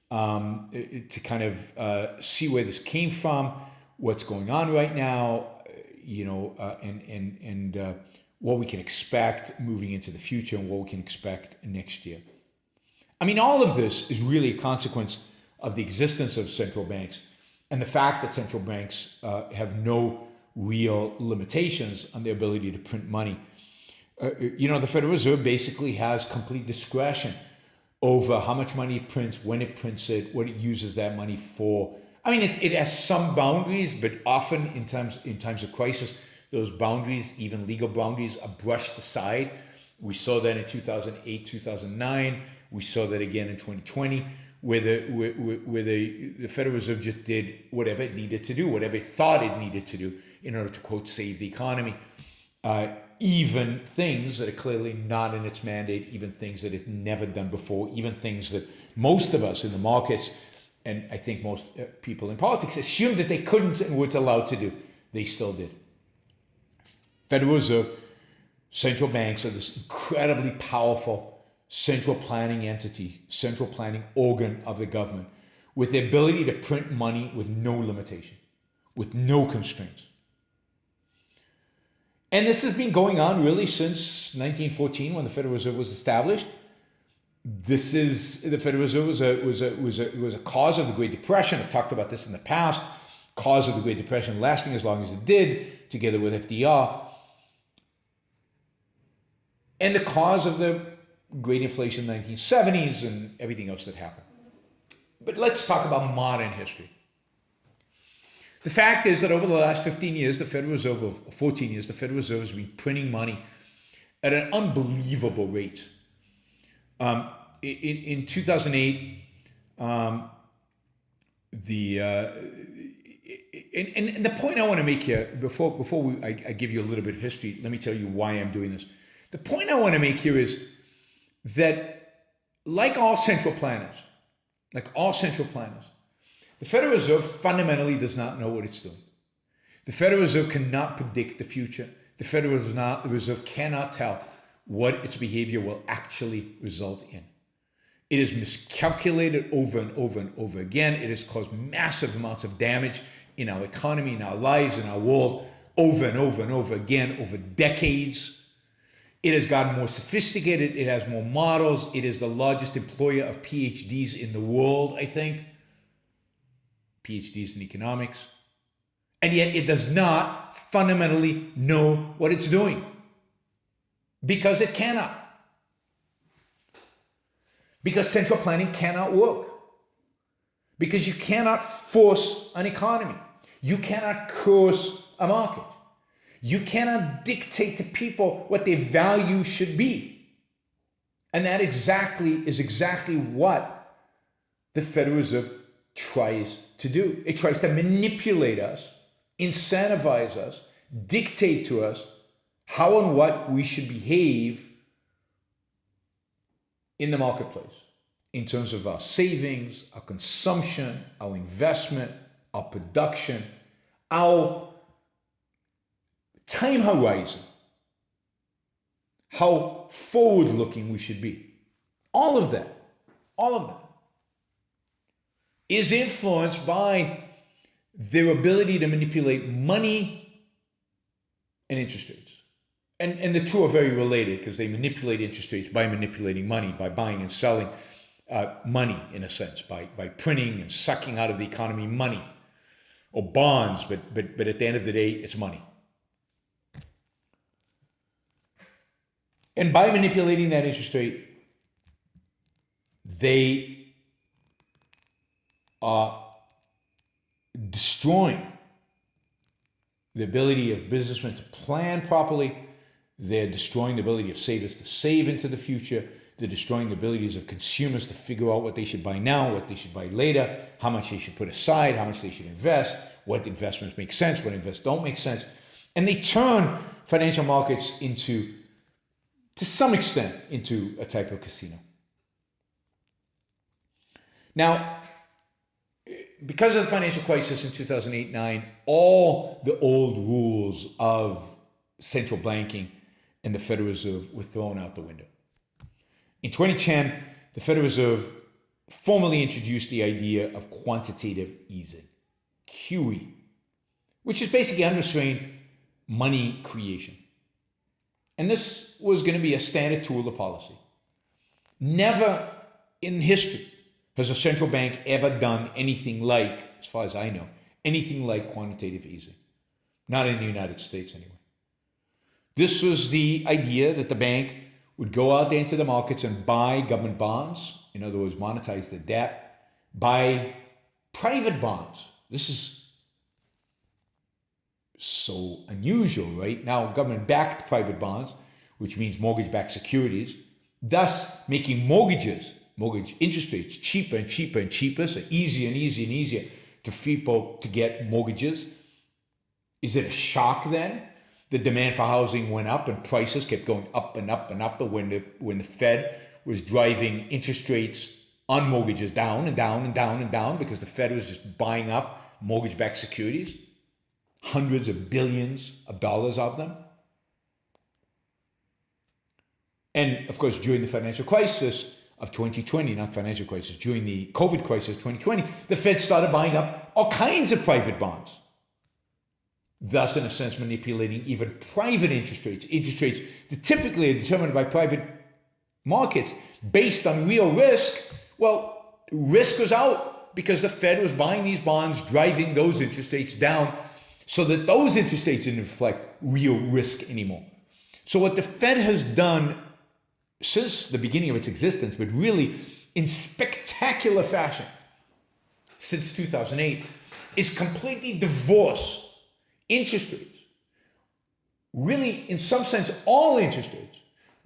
to kind of see where this came from, what's going on right now, and what we can expect moving into the future and what we can expect next year. I mean, all of this is really a consequence of the existence of central banks and the fact that central banks have no real limitations on their ability to print money. The Federal Reserve basically has complete discretion over how much money it prints, when it prints it, what it uses that money for. I mean, it has some boundaries, but often in times of crisis, those boundaries, even legal boundaries, are brushed aside. We saw that in 2008, 2009. We saw that again in 2020, where the Federal Reserve just did whatever it needed to do, whatever it thought it needed to do in order to, quote, save the economy. Even things that are clearly not in its mandate, even things that it's never done before, even things that most of us in the markets, and I think most people in politics, assumed that they couldn't and weren't allowed to do. They still did. Federal Reserve, central banks are this incredibly powerful central planning entity, central planning organ of the government, with the ability to print money with no limitation, with no constraints. And this has been going on really since 1914 when the Federal Reserve was established. The Federal Reserve was a cause of the Great Depression. I've talked about this in the past. Cause of the Great Depression lasting as long as it did, together with FDR. And the cause of the great inflation in the 1970s and everything else that happened. But let's talk about modern history. The fact is that over the last 15 years, the Federal Reserve, or 14 years, the Federal Reserve has been printing money at an unbelievable rate. In 2008, And the point I want to make here, before I give you a little bit of history, let me tell you why I'm doing this. The point I want to make here is that, like all central planners, the Federal Reserve fundamentally does not know what it's doing. The Federal Reserve cannot predict the future. The Federal Reserve cannot tell what its behavior will actually result in. It is miscalculated over and over and over again. It has caused massive amounts of damage in our economy, in our lives, in our world, over and over and over again, over decades. It has gotten more sophisticated. It has more models. It is the largest employer of PhDs in the world, I think. PhDs in economics. And yet it does not fundamentally know what it's doing. Because it cannot. Because central planning cannot work. Because you cannot force an economy. You cannot curse a market. You cannot dictate to people what their value should be. And that is exactly what the Federal Reserve tries to do. It tries to manipulate us, incentivize us, dictate to us how and what we should behave in the marketplace in terms of our savings, our consumption, our investment, our production, our time horizon, how forward-looking we should be. All of that is influenced by their ability to manipulate money and interest rates. And the two are very related because they manipulate interest rates by manipulating money, by buying and selling money, in a sense, by printing and sucking out of the economy money or bonds, but at the end of the day, it's money. And by manipulating that interest rate, they are destroying the ability of businessmen to plan properly. They're destroying the ability of savers to save into the future. They're destroying the abilities of consumers to figure out what they should buy now, what they should buy later, how much they should put aside, how much they should invest, what investments make sense, what investments don't make sense. And they turn financial markets into, to some extent, into a type of casino. Now, because of the financial crisis in 2008-9, all the old rules of central banking and the Federal Reserve were thrown out the window. In 2010, the Federal Reserve formally introduced the idea of quantitative easing, QE, which is basically unrestrained money creation. And this was going to be a standard tool of policy. Never in history has a central bank ever done anything like, as far as I know, anything like quantitative easing. Not in the United States anyway. This was the idea that the bank would go out there into the markets and buy government bonds, in other words, monetize the debt, buy private bonds. This is so unusual, right? Now, government-backed private bonds, which means mortgage-backed securities, thus making mortgage interest rates cheaper and cheaper and cheaper, so easier and easier and easier to people to get mortgages. Is it a shock then? The demand for housing went up and prices kept going up and up and up when the Fed was driving interest rates on mortgages down and down and down and down because the Fed was just buying up mortgage-backed securities, hundreds of billions of dollars of them. And of course, during the financial crisis of 2020, not financial crisis, during the COVID crisis of 2020, the Fed started buying up all kinds of private bonds. Thus, in a sense, manipulating even private interest rates that typically are determined by private markets based on real risk. Well, risk was out because the Fed was buying these bonds, driving those interest rates down so that those interest rates didn't reflect real risk anymore. So what the Fed has done since the beginning of its existence, but really in spectacular fashion since 2008, is completely divorce interest rates, really, in some sense, all interest rates,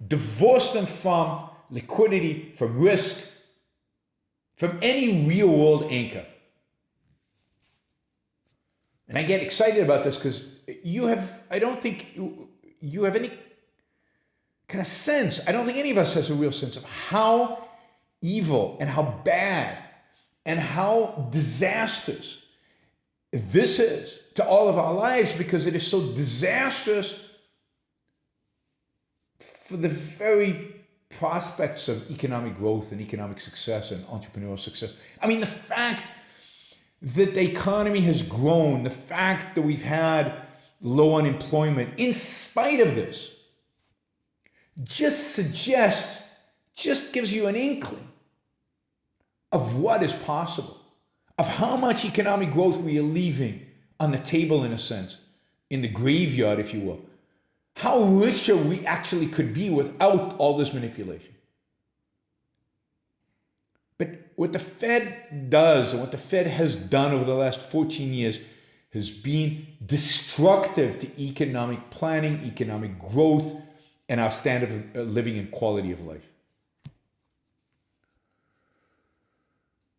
divorce them from liquidity, from risk, from any real world anchor. And I get excited about this because I don't think you have any kind of sense. I don't think any of us has a real sense of how evil and how bad and how disastrous this is to all of our lives, because it is so disastrous for the very prospects of economic growth and economic success and entrepreneurial success. I mean, the fact that the economy has grown, the fact that we've had low unemployment in spite of this, just gives you an inkling of what is possible, of how much economic growth we are leaving on the table, in a sense, in the graveyard, if you will. How richer we actually could be without all this manipulation. But what the Fed does, and what the Fed has done over the last 14 years, has been destructive to economic planning, economic growth, and our standard of living and quality of life.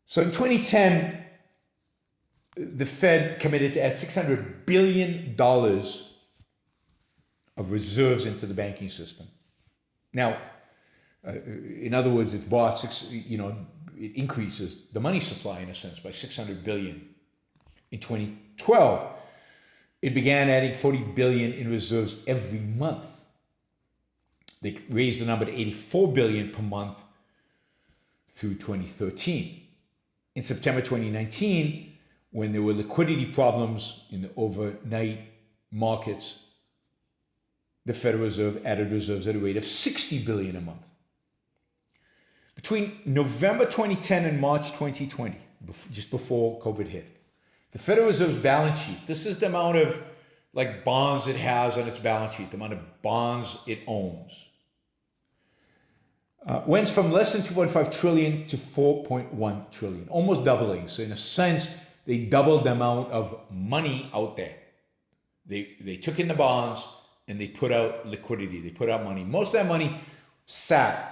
So in 2010, the Fed committed to add $600 billion of reserves into the banking system. Now, in other words, it bought it increases the money supply, in a sense, by $600 billion. In 2012, it began adding $40 billion in reserves every month. They raised the number to $84 billion per month through 2013. In September 2019, when there were liquidity problems in the overnight markets, the Federal Reserve added reserves at a rate of $60 billion a month. Between November 2010 and March 2020, just before COVID hit, the Federal Reserve's balance sheet, this is the amount of bonds it has on its balance sheet, the amount of bonds it owns, went from less than 2.5 trillion to 4.1 trillion, almost doubling. So in a sense, they doubled the amount of money out there. They took in the bonds and they put out liquidity. They put out money. Most of that money sat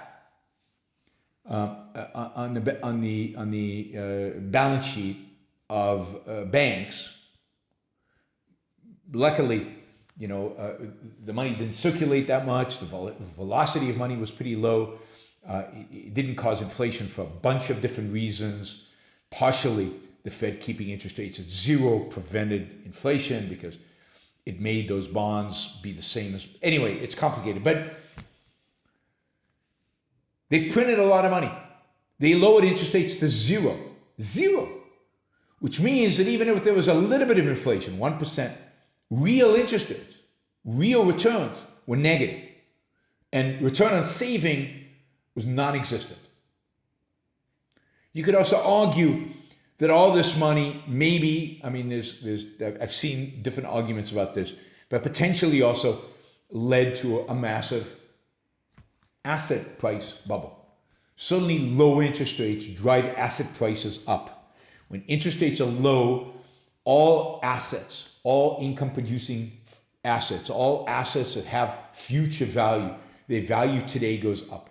on the balance sheet of banks. Luckily, the money didn't circulate that much. The velocity of money was pretty low. It didn't cause inflation for a bunch of different reasons. Partially, the Fed keeping interest rates at zero prevented inflation because it made those bonds be the same as... Anyway, it's complicated, but they printed a lot of money. They lowered interest rates to zero, which means that even if there was a little bit of inflation, 1%, real interest rates, real returns were negative, and return on saving was non-existent. You could also argue that all this money maybe, I've seen different arguments about this, but potentially also led to a massive asset price bubble. Suddenly low interest rates drive asset prices up. When interest rates are low, all assets, all income producing assets, all assets that have future value, their value today goes up.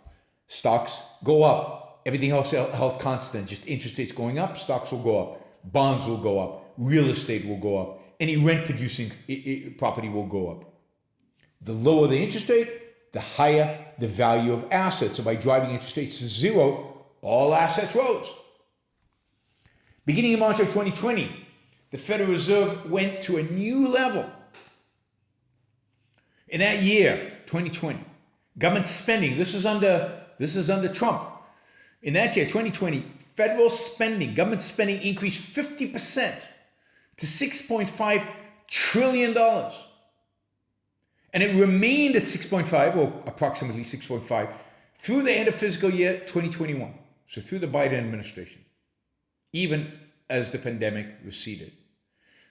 Stocks go up. Everything else held constant, just interest rates going up, stocks will go up, bonds will go up, real estate will go up, any rent producing property will go up. The lower the interest rate, the higher the value of assets. So by driving interest rates to zero, all assets rose. Beginning in March of 2020, the Federal Reserve went to a new level. In that year, 2020, government spending, this is under Trump. In that year, 2020, federal spending, government spending increased 50% to $6.5 trillion. And it remained at 6.5, or approximately 6.5, through the end of fiscal year 2021. So through the Biden administration, even as the pandemic receded.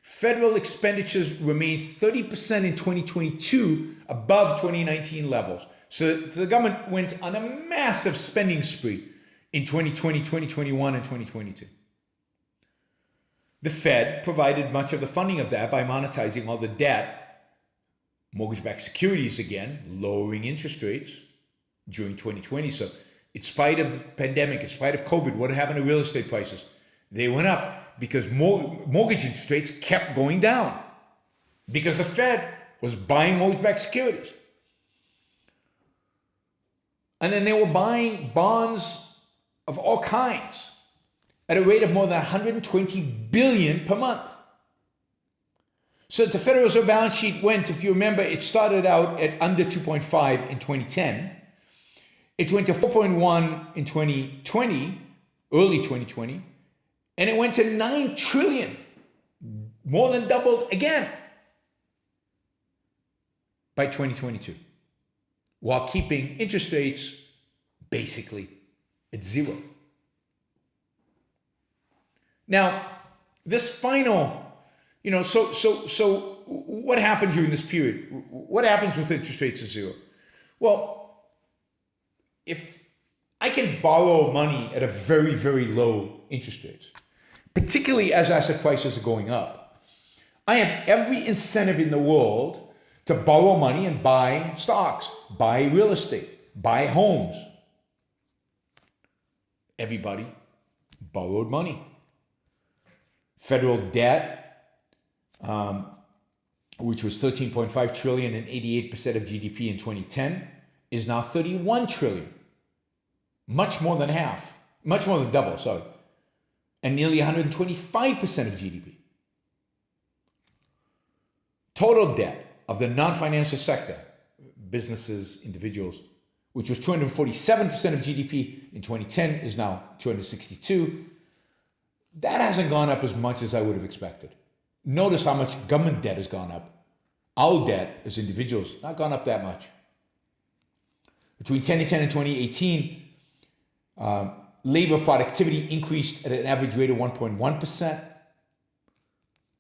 Federal expenditures remained 30% in 2022 above 2019 levels. So the government went on a massive spending spree in 2020, 2021, and 2022. The Fed provided much of the funding of that by monetizing all the debt, mortgage-backed securities again, lowering interest rates during 2020. So in spite of the pandemic, in spite of COVID, what happened to real estate prices? They went up Because mortgage interest rates kept going down because the Fed was buying mortgage-backed securities. And then they were buying bonds of all kinds at a rate of more than 120 billion per month. So the Federal Reserve balance sheet went, if you remember, it started out at under 2.5 in 2010. It went to 4.1 in 2020, early 2020, and it went to 9 trillion, more than doubled again by 2022, while keeping interest rates basically at zero. Now, this final, so what happened during this period? What happens with interest rates at zero? Well, if I can borrow money at a very, very low interest rates, particularly as asset prices are going up, I have every incentive in the world to borrow money and buy stocks, buy real estate, buy homes. Everybody borrowed money. Federal debt, which was 13.5 trillion and 88% of GDP in 2010, is now 31 trillion. Much more than half, much more than double, sorry. And nearly 125% of GDP. Total debt of the non-financial sector, businesses, individuals, which was 247% of GDP in 2010, is now 262. That hasn't gone up as much as I would have expected. Notice how much government debt has gone up. Our debt as individuals, not gone up that much. Between 2010 and 2018, labor productivity increased at an average rate of 1.1%.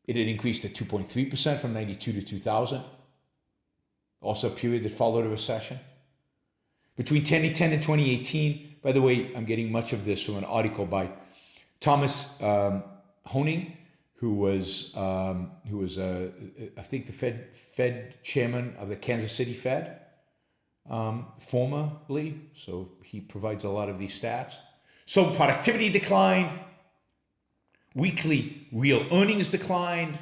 It had increased to 2.3% from 92 to 2000. Also a period that followed a recession. Between 2010 and 2018, by the way, I'm getting much of this from an article by Thomas Hoenig, who was I think the Fed chairman of the Kansas City Fed, formerly. So he provides a lot of these stats. So productivity declined, weekly real earnings declined.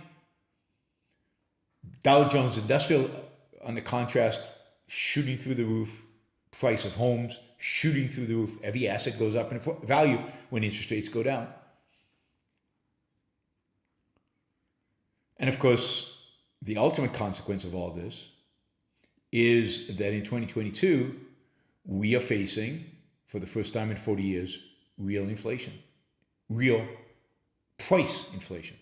Dow Jones Industrial, on the contrast, shooting through the roof. Price of homes shooting through the roof. Every asset goes up in value when interest rates go down. And of course, the ultimate consequence of all this is that in 2022, we are facing, for the first time in 40 years, real inflation, real price inflation.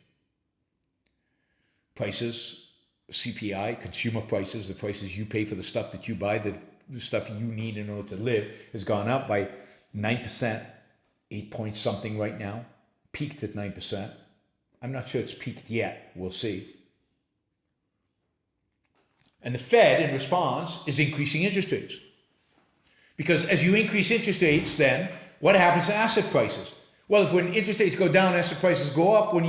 Prices, CPI, consumer prices, the prices you pay for the stuff that you buy, the stuff you need in order to live, has gone up by 9%, 8 point something right now, peaked at 9%. I'm not sure it's peaked yet, we'll see. And the Fed, in response, is increasing interest rates. Because as you increase interest rates, then what happens to asset prices? Well, if when interest rates go down, asset prices go up. When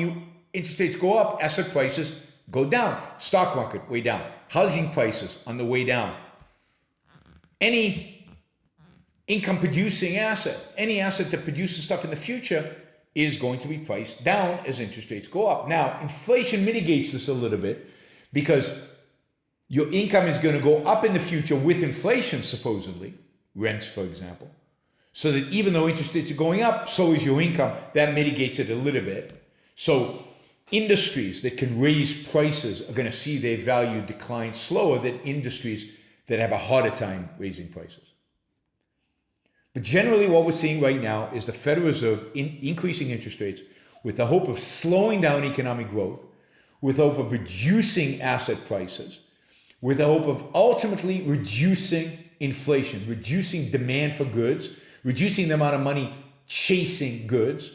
interest rates go up, asset prices go down. Stock market, way down. Housing prices on the way down. Any income producing asset, any asset that produces stuff in the future is going to be priced down as interest rates go up. Now, inflation mitigates this a little bit because your income is going to go up in the future with inflation, supposedly, rents, for example, so that even though interest rates are going up, so is your income. That mitigates it a little bit. So industries that can raise prices are going to see their value decline slower than industries that have a harder time raising prices. But generally what we're seeing right now is the Federal Reserve increasing interest rates with the hope of slowing down economic growth, with the hope of reducing asset prices, with the hope of ultimately reducing inflation, reducing demand for goods, reducing the amount of money chasing goods,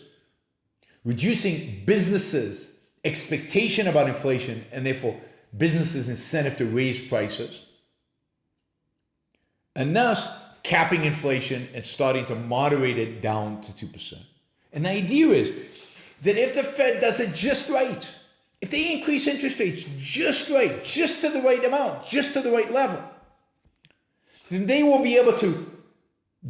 reducing businesses' expectation about inflation, and therefore businesses' incentive to raise prices, and thus capping inflation and starting to moderate it down to 2%. And the idea is that if the Fed does it just right, if they increase interest rates just right, just to the right amount, just to the right level, then they will be able to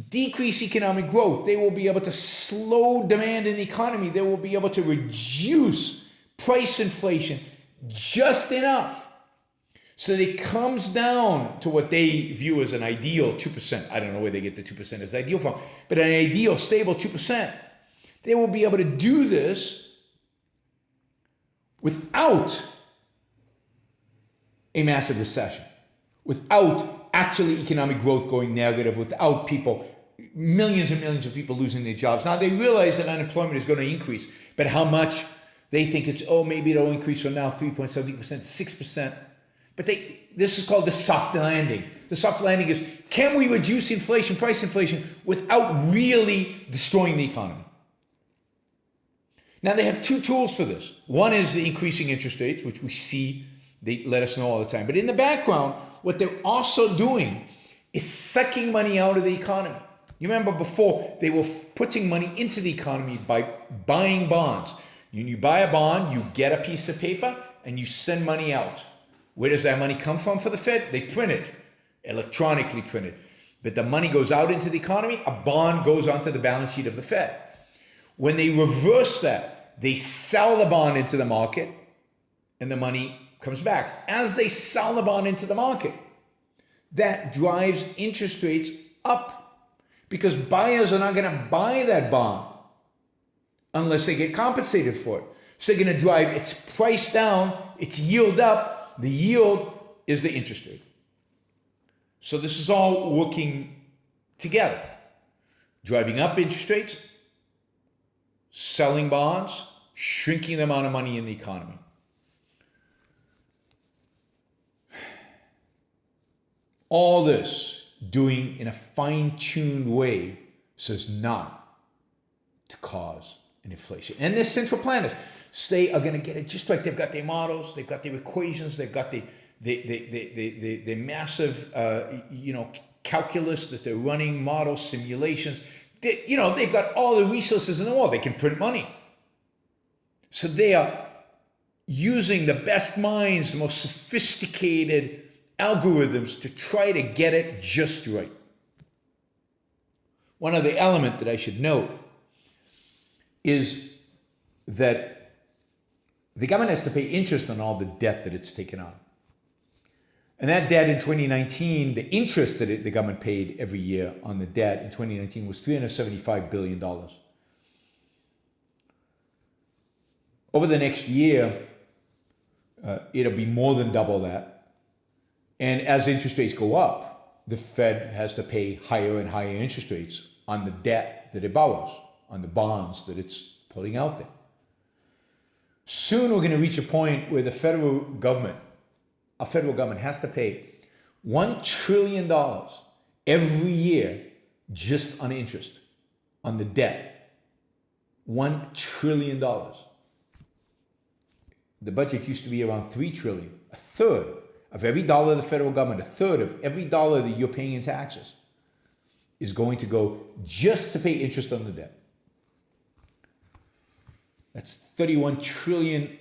decrease economic growth. They will be able to slow demand in the economy. They will be able to reduce price inflation just enough so that it comes down to what they view as an ideal 2%. I don't know where they get the 2% as ideal from, but an ideal stable 2%. They will be able to do this without a massive recession, without actually economic growth going negative, without millions and millions of people losing their jobs. Now they realize that unemployment is going to increase, but how much? They think it's, maybe it'll increase from now 3.7% to 6%. But this is called the soft landing. The soft landing is, can we reduce inflation, price inflation, without really destroying the economy? Now they have two tools for this. One is the increasing interest rates, which we see, they let us know all the time. But in the background, what they're also doing is sucking money out of the economy. You remember before, they were putting money into the economy by buying bonds. When you buy a bond, you get a piece of paper and you send money out. Where does that money come from for the Fed? They print it, electronically print it. But the money goes out into the economy, a bond goes onto the balance sheet of the Fed. When they reverse that, they sell the bond into the market and the money comes back. As they sell the bond into the market, that drives interest rates up because buyers are not going to buy that bond unless they get compensated for it. So they're going to drive its price down, its yield up. The yield is the interest rate. So this is all working together. Driving up interest rates, selling bonds, shrinking the amount of money in the economy. All this doing in a fine-tuned way so as not to cause an inflation. And their central planners, they are going to get it just right. They've got their models, they've got their equations, they've got the massive, calculus that they're running, models, simulations. They've got all the resources in the world. They can print money. So they are using the best minds, the most sophisticated algorithms to try to get it just right. One other element that I should note is that the government has to pay interest on all the debt that it's taken on. And that debt in 2019, the interest that the government paid every year on the debt in 2019 was $375 billion. Over the next year, it'll be more than double that. And as interest rates go up, the Fed has to pay higher and higher interest rates on the debt that it borrows, on the bonds that it's putting out there. Soon we're going to reach a point where the federal government has to pay $1 trillion every year just on interest, on the debt. $1 trillion. The budget used to be around $3 trillion. A third of every dollar of the federal government, a third of every dollar that you're paying in taxes is going to go just to pay interest on the debt. That's 31 trillion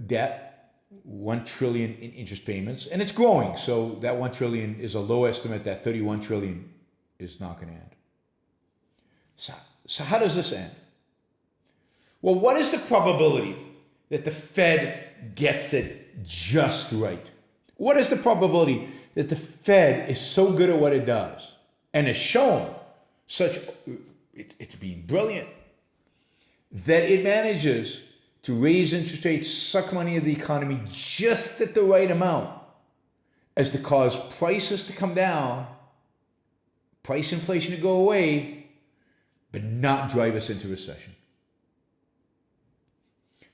debt, 1 trillion in interest payments, and it's growing. So that 1 trillion is a low estimate. That 31 trillion is not going to end. So how does this end? Well, what is the probability that the Fed gets it just right? What is the probability that the Fed is so good at what it does and has shown it's being brilliant, that it manages to raise interest rates, suck money out of the economy just at the right amount as to cause prices to come down, price inflation to go away, but not drive us into recession?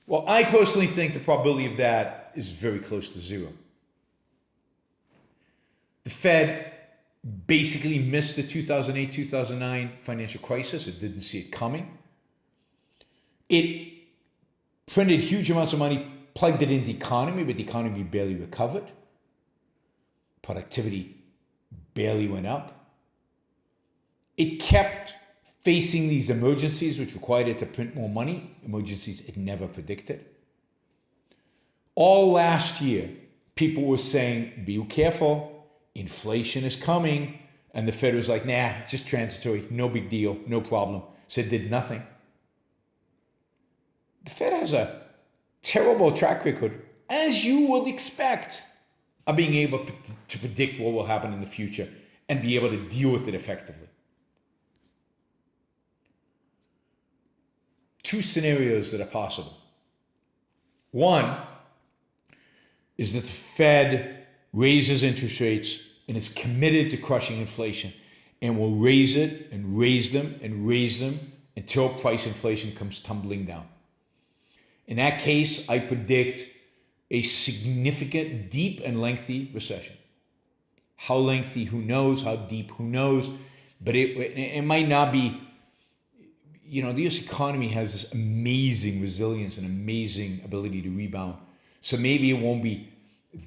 Well, I personally think the probability of that is very close to zero. The Fed basically missed the 2008-2009 financial crisis. It didn't see it coming. It printed huge amounts of money, plugged it into the economy, but the economy barely recovered. Productivity barely went up. It kept facing these emergencies, which required it to print more money, emergencies it never predicted. All last year, people were saying, be careful, inflation is coming, And the Fed was like, nah, it's just transitory, no big deal, no problem. So it did nothing. The Fed has a terrible track record, as you would expect, of being able to predict what will happen in the future and be able to deal with it effectively. Two scenarios that are possible. One is that the Fed raises interest rates and is committed to crushing inflation and will raise it and raise them and raise them until price inflation comes tumbling down. In that case, I predict a significant, deep and lengthy recession. How lengthy, who knows? How deep, who knows? But it might not be, the US economy has this amazing resilience and amazing ability to rebound. So maybe it won't be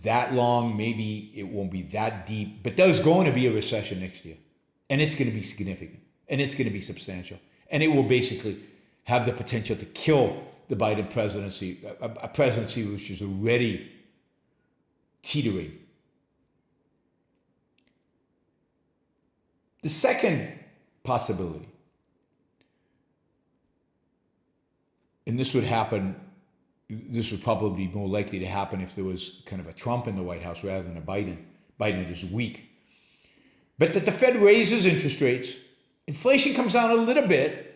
that long, maybe it won't be that deep, but there's going to be a recession next year. And it's going to be significant, and it's going to be substantial. And it will basically have the potential to kill the Biden presidency, a presidency which is already teetering. The second possibility, and this would probably be more likely to happen if there was kind of a Trump in the White House rather than a Biden. Biden is weak. But that the Fed raises interest rates, inflation comes down a little bit,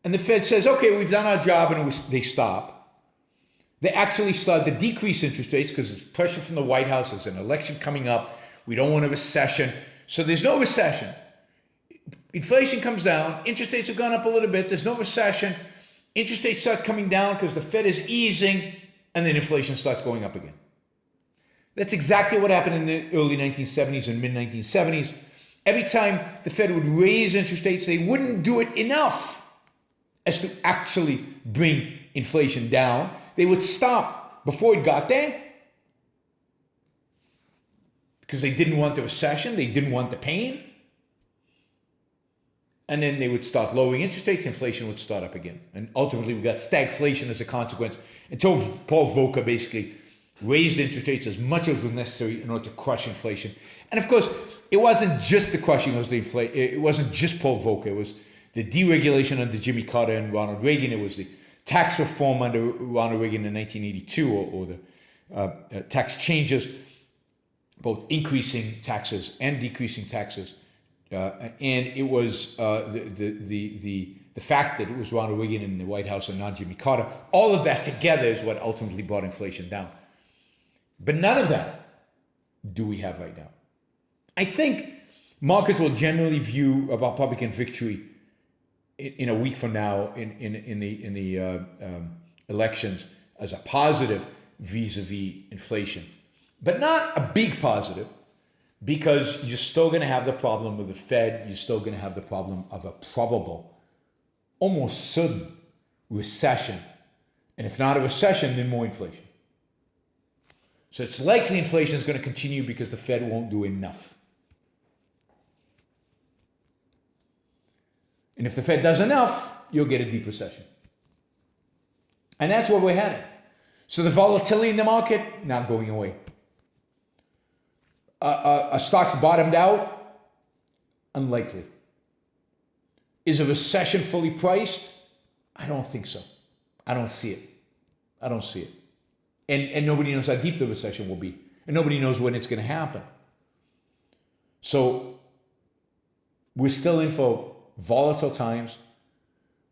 and the Fed says, okay, we've done our job, and they stop. They actually start to decrease interest rates because there's pressure from the White House. There's an election coming up. We don't want a recession. So there's no recession. Inflation comes down. Interest rates have gone up a little bit. There's no recession. Interest rates start coming down because the Fed is easing, and then inflation starts going up again. That's exactly what happened in the early 1970s and mid-1970s. Every time the Fed would raise interest rates, they wouldn't do it enough as to actually bring inflation down. They would stop before it got there because they didn't want the recession, they didn't want the pain. And then they would start lowering interest rates, inflation would start up again. And ultimately we got stagflation as a consequence until Paul Volcker basically raised interest rates as much as was necessary in order to crush inflation. And of course, it wasn't just the crushing of the inflation, it wasn't just Paul Volcker, it was the deregulation under Jimmy Carter and Ronald Reagan, it was the tax reform under Ronald Reagan in 1982, or the tax changes, both increasing taxes and decreasing taxes. And it was the fact that it was Ronald Reagan in the White House and not Jimmy Carter. All of that together is what ultimately brought inflation down. But none of that do we have right now. I think markets will generally view a Republican victory in a week from now in the elections as a positive vis-a-vis inflation, but not a big positive. Because you're still going to have the problem of the Fed, you're still going to have the problem of a probable, almost certain recession. And if not a recession, then more inflation. So it's likely inflation is going to continue because the Fed won't do enough. And if the Fed does enough, you'll get a deep recession. And that's where we're headed. So the volatility in the market, not going away. A stock's bottomed out? Unlikely. Is a recession fully priced? I don't think so. I don't see it. I don't see it. And nobody knows how deep the recession will be. And nobody knows when it's going to happen. So we're still in for volatile times.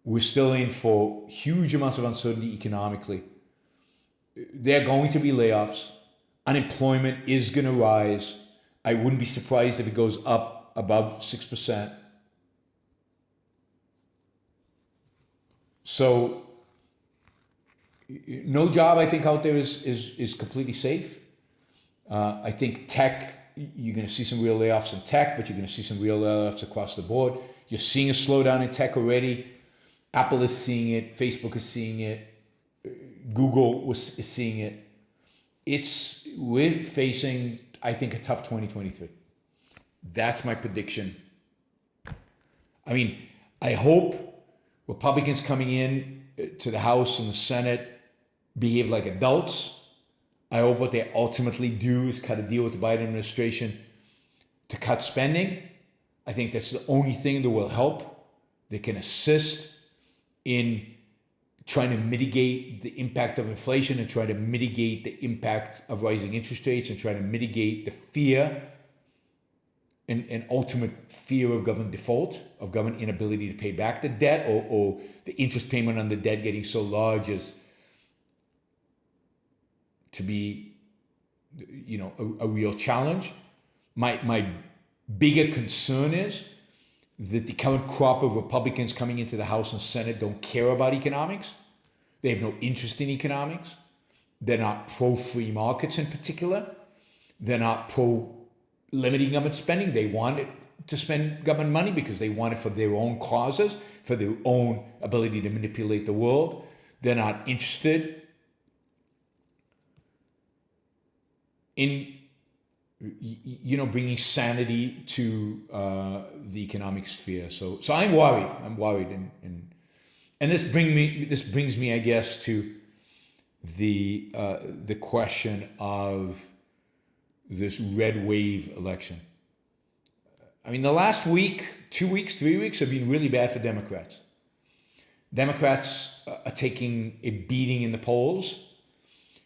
We're still in for huge amounts of uncertainty economically. There are going to be layoffs. Unemployment is going to rise. I wouldn't be surprised if it goes up above 6%. So no job, I think, out there is completely safe. I think tech, you're going to see some real layoffs in tech, but you're going to see some real layoffs across the board. You're seeing a slowdown in tech already. Apple is seeing it. Facebook is seeing it. Google is seeing it. We're facing, I think, a tough 2023. That's my prediction. I mean, I hope Republicans coming in to the House and the Senate behave like adults. I hope what they ultimately do is cut a deal with the Biden administration to cut spending. I think that's the only thing that will help, that can assist in trying to mitigate the impact of inflation and try to mitigate the impact of rising interest rates and try to mitigate the fear and ultimate fear of government default, of government inability to pay back the debt, or the interest payment on the debt getting so large as to be, a real challenge. My bigger concern is that the current crop of Republicans coming into the House and Senate don't care about economics. They have no interest in economics. They're not pro-free markets in particular. They're not pro-limiting government spending. They want it to spend government money because they want it for their own causes, for their own ability to manipulate the world. They're not interested in bringing sanity to the economic sphere. So I'm worried, and this brings me, I guess, to the question of this red wave election. I mean, the last week, 2 weeks, 3 weeks have been really bad for Democrats. Democrats are taking a beating in the polls.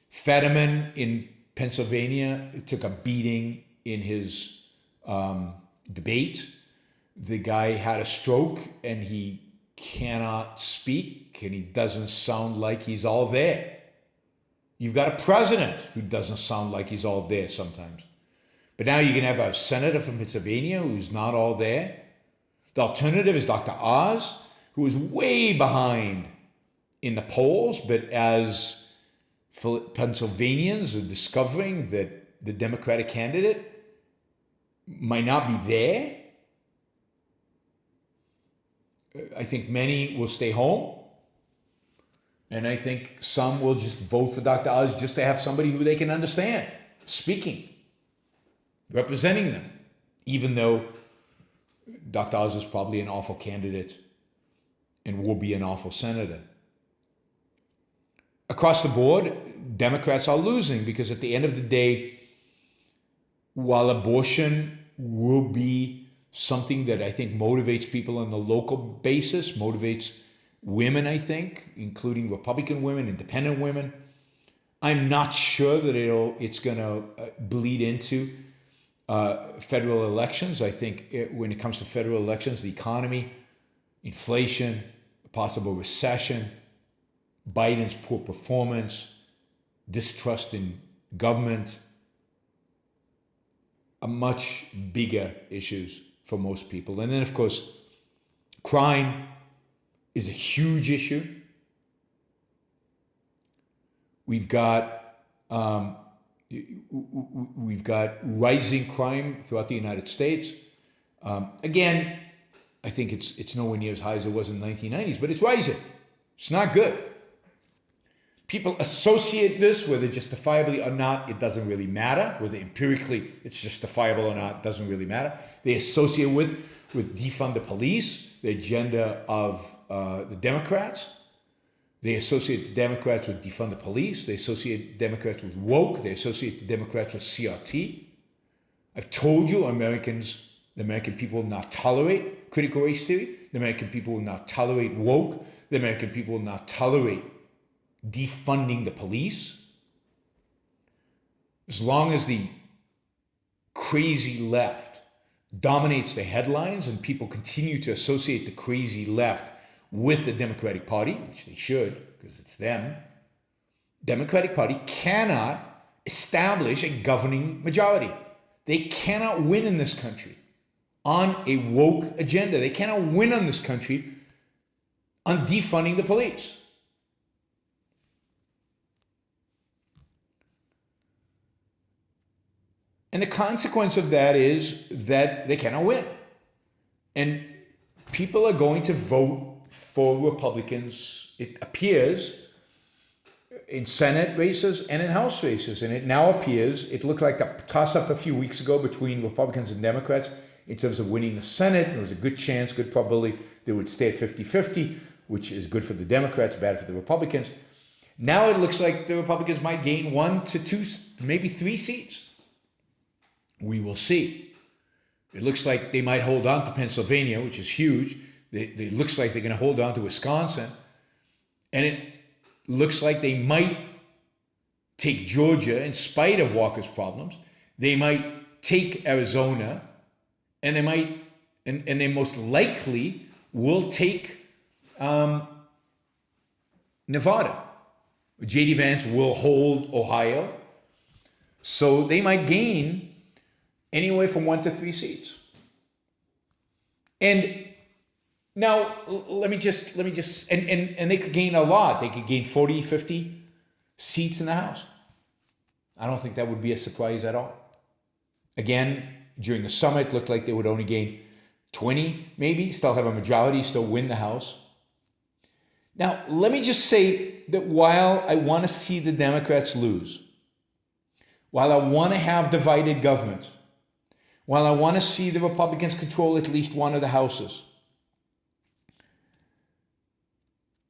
Fetterman in Pennsylvania took a beating in his debate. The guy had a stroke and he cannot speak and he doesn't sound like he's all there. You've got a president who doesn't sound like he's all there sometimes. But now you can have a senator from Pennsylvania who's not all there. The alternative is Dr. Oz, who is way behind in the polls, but as Pennsylvanians are discovering that the Democratic candidate might not be there, I think many will stay home. And I think some will just vote for Dr. Oz just to have somebody who they can understand, speaking, representing them, even though Dr. Oz is probably an awful candidate and will be an awful senator. Across the board, Democrats are losing because at the end of the day, while abortion will be something that I think motivates people on the local basis, motivates women, I think, including Republican women, independent women, I'm not sure that it's going to bleed into federal elections. I think when it comes to federal elections, the economy, inflation, possible recession, Biden's poor performance, distrust in government are much bigger issues for most people. And then, of course, crime is a huge issue. We've got rising crime throughout the United States. Again, I think it's nowhere near as high as it was in the 1990s, but it's rising. It's not good. People associate this, whether justifiably or not, it doesn't really matter. Whether empirically it's justifiable or not, it doesn't really matter. They associate with defund the police, the agenda of the Democrats. They associate the Democrats with defund the police. They associate Democrats with woke. They associate the Democrats with CRT. I've told you, the American people will not tolerate critical race theory. The American people will not tolerate woke. The American people will not tolerate defunding the police. As long as the crazy left dominates the headlines and people continue to associate the crazy left with the Democratic Party, which they should, because it's them, Democratic Party cannot establish a governing majority. They cannot win in this country on a woke agenda. They cannot win on this country on defunding the police. And the consequence of that is that they cannot win. And people are going to vote for Republicans, it appears, in Senate races and in House races. And it now appears, it looked like a toss-up a few weeks ago between Republicans and Democrats in terms of winning the Senate. There was a good chance, good probability they would stay at 50-50, which is good for the Democrats, bad for the Republicans. Now it looks like the Republicans might gain 1 to 2, maybe 3 seats. We will see. It looks like they might hold on to Pennsylvania, which is huge. It looks like they're going to hold on to Wisconsin. And it looks like they might take Georgia in spite of Walker's problems. They might take Arizona, and they might, and they most likely will take Nevada. J.D. Vance will hold Ohio. So they might gain anywhere from 1 to 3 seats. And now let me just, and they could gain a lot. They could gain 40, 50 seats in the House. I don't think that would be a surprise at all. Again, during the summit, it looked like they would only gain 20, maybe, still have a majority, still win the House. Now, let me just say that while I want to see the Democrats lose, while I want to have divided government, while I want to see the Republicans control at least one of the houses,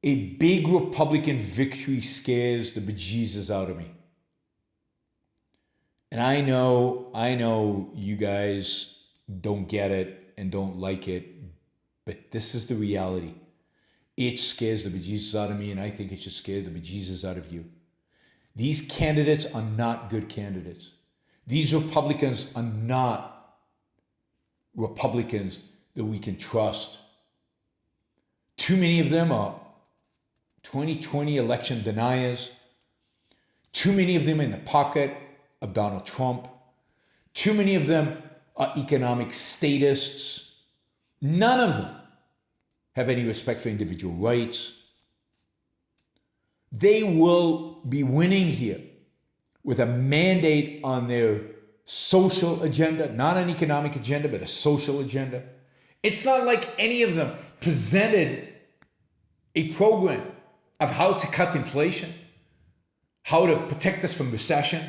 a big Republican victory scares the bejesus out of me. And I know you guys don't get it and don't like it, but this is the reality. It scares the bejesus out of me, and I think it should scare the bejesus out of you. These candidates are not good candidates. These Republicans are not Republicans that we can trust. Too many of them are 2020 election deniers. Too many of them in the pocket of Donald Trump. Too many of them are economic statists. None of them have any respect for individual rights. They will be winning here with a mandate on their social agenda, not an economic agenda, but a social agenda. It's not like any of them presented a program of how to cut inflation, how to protect us from recession.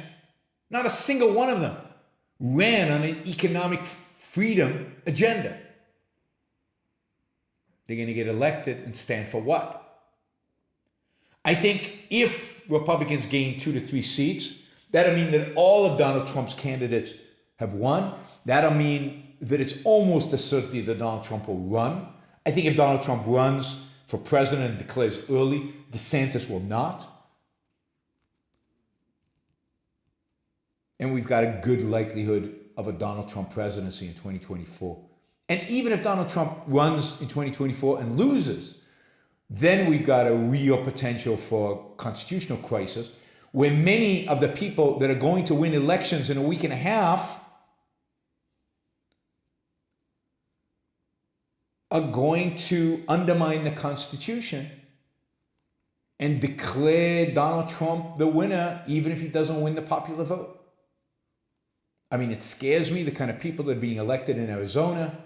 Not a single one of them ran on an economic freedom agenda. They're going to get elected and stand for what? I think if Republicans gain 2 to 3 seats, that'll mean that all of Donald Trump's candidates have won. That'll mean that it's almost a certainty that Donald Trump will run. I think if Donald Trump runs for president and declares early, DeSantis will not. And we've got a good likelihood of a Donald Trump presidency in 2024. And even if Donald Trump runs in 2024 and loses, then we've got a real potential for constitutional crisis where many of the people that are going to win elections in a week and a half are going to undermine the Constitution and declare Donald Trump the winner, even if he doesn't win the popular vote. I mean, it scares me, the kind of people that are being elected in Arizona.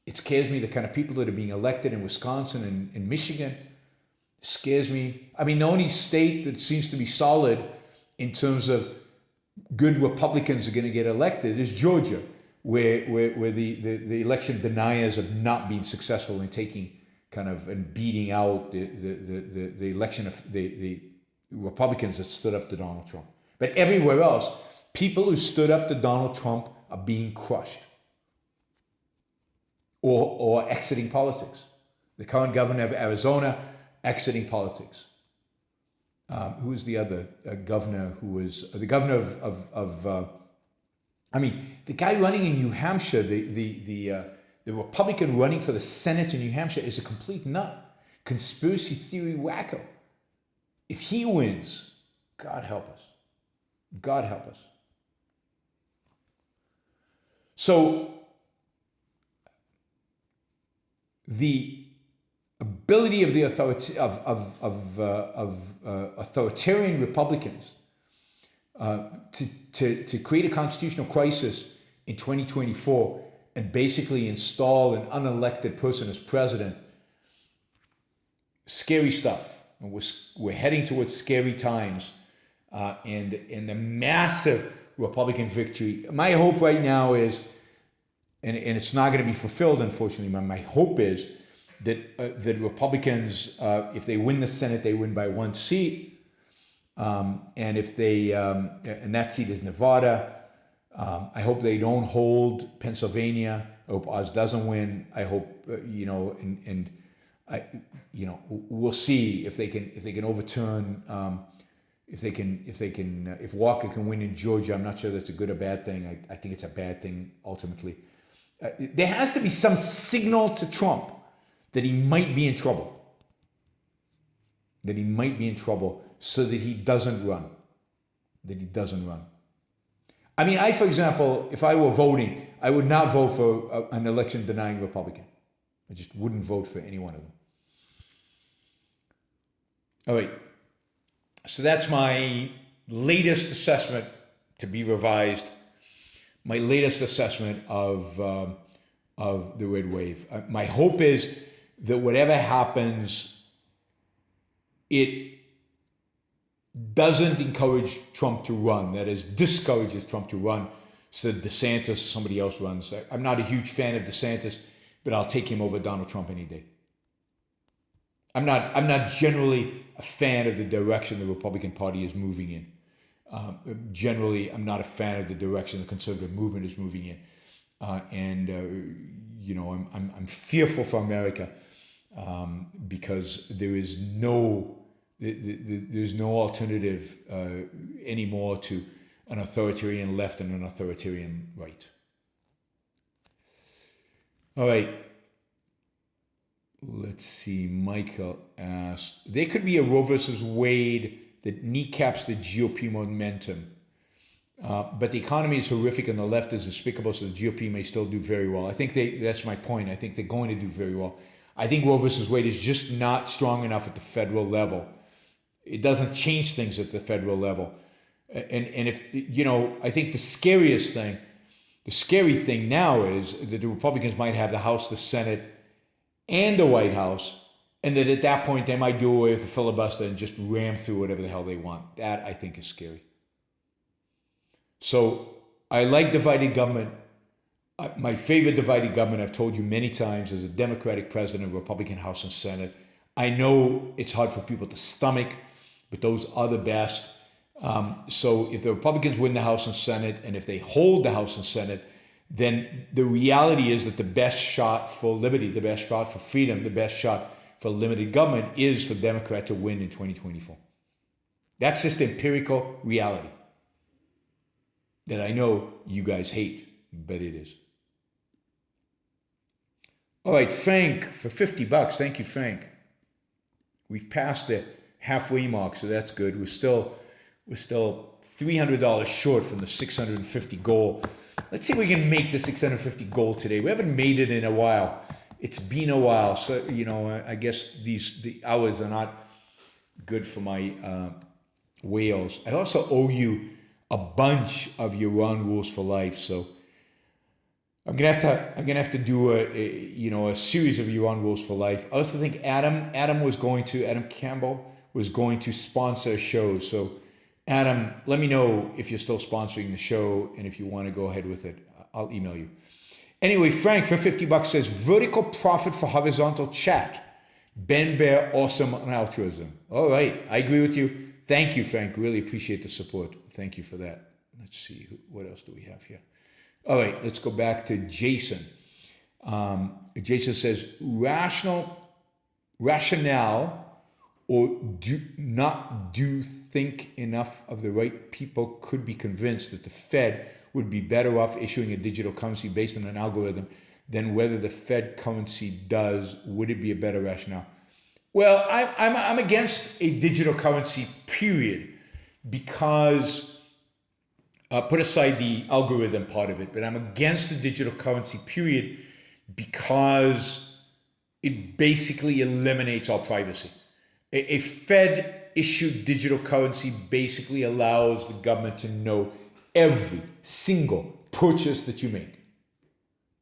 It scares me, the kind of people that are being elected in Wisconsin and in Michigan. It scares me. I mean, the only state that seems to be solid in terms of good Republicans are going to get elected is Georgia, where the election deniers have not been successful in taking kind of and beating out the election of the Republicans that stood up to Donald Trump. But everywhere else, people who stood up to Donald Trump are being crushed or exiting politics. The current governor of Arizona, exiting politics. Who is the other governor who was the governor the guy running in New Hampshire, the Republican running for the Senate in New Hampshire is a complete nut, conspiracy theory wacko. If he wins, God help us. God help us. So the ability of the authoritarian Republicans to create a constitutional crisis in 2024 and basically install an unelected person as president, scary stuff. And we're heading towards scary times, and the massive Republican victory. My hope right now is, and it's not going to be fulfilled, unfortunately, but my hope is that Republicans, if they win the Senate, they win by 1 seat. And if they, and that seat is Nevada. I hope they don't hold Pennsylvania. I hope Oz doesn't win. I hope we'll see if they can overturn. If Walker can win in Georgia, I'm not sure that's a good or bad thing. I think it's a bad thing ultimately. There has to be some signal to Trump that he might be in trouble. So that he doesn't run. I mean, for example, if I were voting, I would not vote for an election-denying Republican. I just wouldn't vote for any one of them. All right. So that's my latest assessment, to be revised. My latest assessment of the red wave. My hope is that whatever happens, it doesn't encourage Trump to run. That is, discourages Trump to run, so that DeSantis or somebody else runs. I'm not a huge fan of DeSantis, but I'll take him over Donald Trump any day. I'm not generally a fan of the direction the Republican Party is moving in. Generally, I'm not a fan of the direction the conservative movement is moving in. I'm fearful for America because there is there's no alternative anymore to an authoritarian left and an authoritarian right. All right. Let's see. Michael asked, there could be a Roe versus Wade that kneecaps the GOP momentum. But the economy is horrific and the left is despicable, so the GOP may still do very well. I think that's my point. I think they're going to do very well. I think Roe versus Wade is just not strong enough at the federal level. It doesn't change things at the federal level. And if, I think the scary thing now is that the Republicans might have the House, the Senate, and the White House, and that at that point they might do away with the filibuster and just ram through whatever the hell they want. That, I think, is scary. So I like divided government. My favorite divided government, I've told you many times, is a Democratic president, Republican House and Senate. I know it's hard for people to stomach, but those are the best. So if the Republicans win the House and Senate, and if they hold the House and Senate, then the reality is that the best shot for liberty, the best shot for freedom, the best shot for limited government is for Democrat to win in 2024. That's just empirical reality that I know you guys hate, but it is. All right, Frank, for $50. Thank you, Frank. We've passed the halfway mark, so that's good. We're still $300 short from the 650 goal. Let's see if we can make the 650 goal today. We haven't made it in a while. It's been a while, so I guess the hours are not good for my whales. I also owe you a bunch of your Ron Rules for Life, so I'm gonna have to do a series of your Ron Rules for Life. I also think Adam Campbell was going to sponsor a show. So Adam, let me know if you're still sponsoring the show and if you want to go ahead with it. I'll email you. Anyway, Frank for $50 says vertical profit for horizontal chat. Ben Bear, awesome on altruism. All right, I agree with you. Thank you, Frank. Really appreciate the support. Thank you for that. Let's see, what else do we have here? All right, let's go back to Jason. Jason says rationale or do think enough of the right people could be convinced that the Fed would be better off issuing a digital currency based on an algorithm than whether the Fed currency does. Would it be a better rationale? Well, I'm against a digital currency, period, because put aside the algorithm part of it, but I'm against the digital currency, period, because it basically eliminates all privacy. A Fed-issued digital currency basically allows the government to know every single purchase that you make.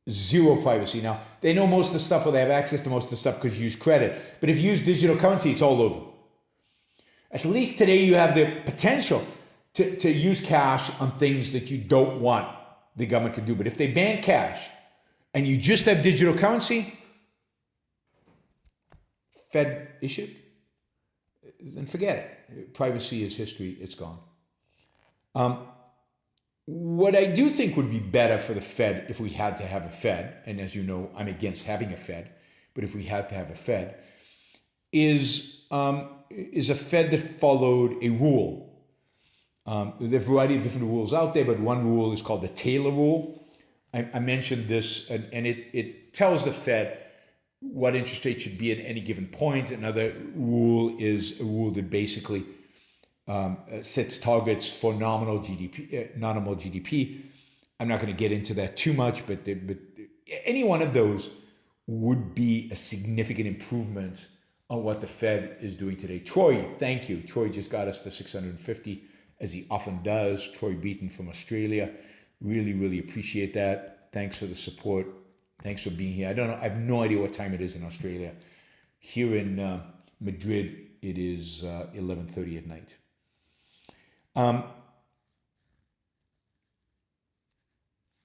Zero privacy. Now, they know most of the stuff, or they have access to most of the stuff because you use credit. But if you use digital currency, it's all over. At least today you have the potential to use cash on things that you don't want the government to do. But if they ban cash and you just have digital currency, Fed issued, then forget it. Privacy is history. It's gone. What I do think would be better for the Fed if we had to have a Fed, and as you know, I'm against having a Fed, but if we had to have a Fed, is a Fed that followed a rule. There are a variety of different rules out there, but one rule is called the Taylor rule. I mentioned this, and it tells the Fed what interest rate should be at any given point. Another rule is a rule that basically sets targets for nominal GDP. I'm not going to get into that too much, but any one of those would be a significant improvement on what the Fed is doing today. Troy, thank you. Troy just got us to 650, as he often does. Troy Beaton from Australia. Really, really appreciate that. Thanks for the support. Thanks for being here. I have no idea what time it is in Australia. Here in Madrid, it is 11:30 at night.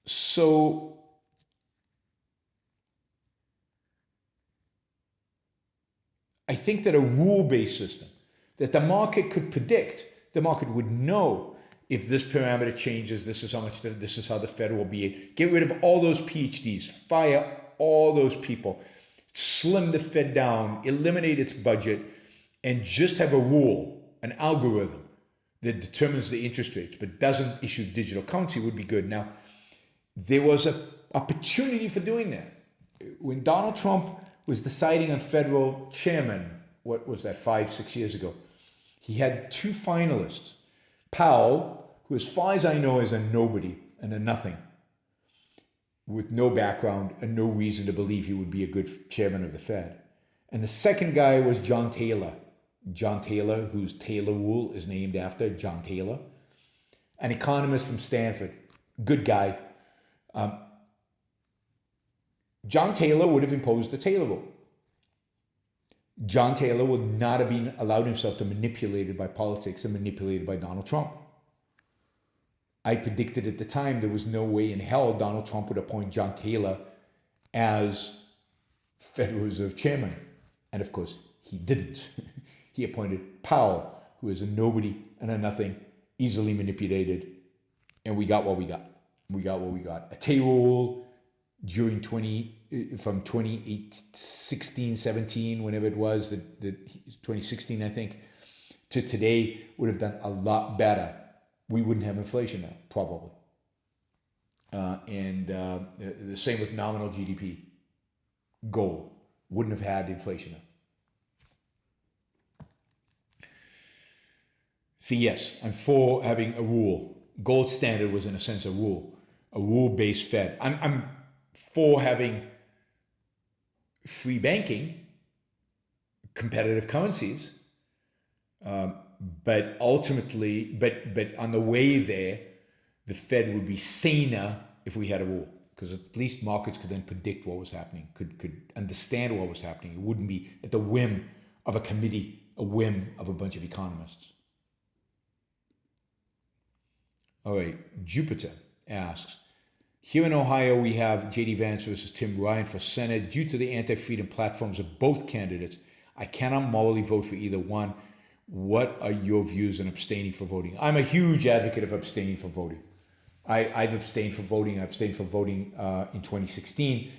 So I think that a rule-based system that the market could predict, the market would know if this parameter changes, this is how much, this is how the Fed will be. Get rid of all those PhDs, fire all those people, slim the Fed down, eliminate its budget, and just have a rule, an algorithm that determines the interest rates but doesn't issue digital currency would be good. Now, there was an opportunity for doing that. When Donald Trump was deciding on federal chairman, what was that, 5-6 years ago, he had two finalists. Powell, who as far as I know is a nobody and a nothing, with no background and no reason to believe he would be a good chairman of the Fed. And the second guy was John Taylor. John Taylor, whose Taylor rule is named after John Taylor, an economist from Stanford, good guy. John Taylor would have imposed the Taylor rule. John Taylor would not have been allowed himself to be manipulated by politics and manipulated by Donald Trump. I predicted at the time there was no way in hell Donald Trump would appoint John Taylor as Federal Reserve Chairman. And of course, he didn't. He appointed Powell, who is a nobody and a nothing, easily manipulated, and we got what we got. We got what we got. A Taylor rule during from 2016, 17, whenever it was, 2016, I think, to today would have done a lot better. We wouldn't have inflation now, probably. And the same with nominal GDP goal. Wouldn't have had inflation now. See, yes, I'm for having a rule. Gold standard was in a sense a rule-based Fed. I'm for having free banking, competitive currencies, but ultimately, but on the way there, the Fed would be saner if we had a rule, because at least markets could then predict what was happening, could understand what was happening. It wouldn't be at the whim of a committee, a whim of a bunch of economists. All right, Jupiter asks, here in Ohio, we have J.D. Vance versus Tim Ryan for Senate. Due to the anti-freedom platforms of both candidates, I cannot morally vote for either one. What are your views on abstaining from voting? I'm a huge advocate of abstaining from voting. I've abstained from voting. I abstained from voting in 2016.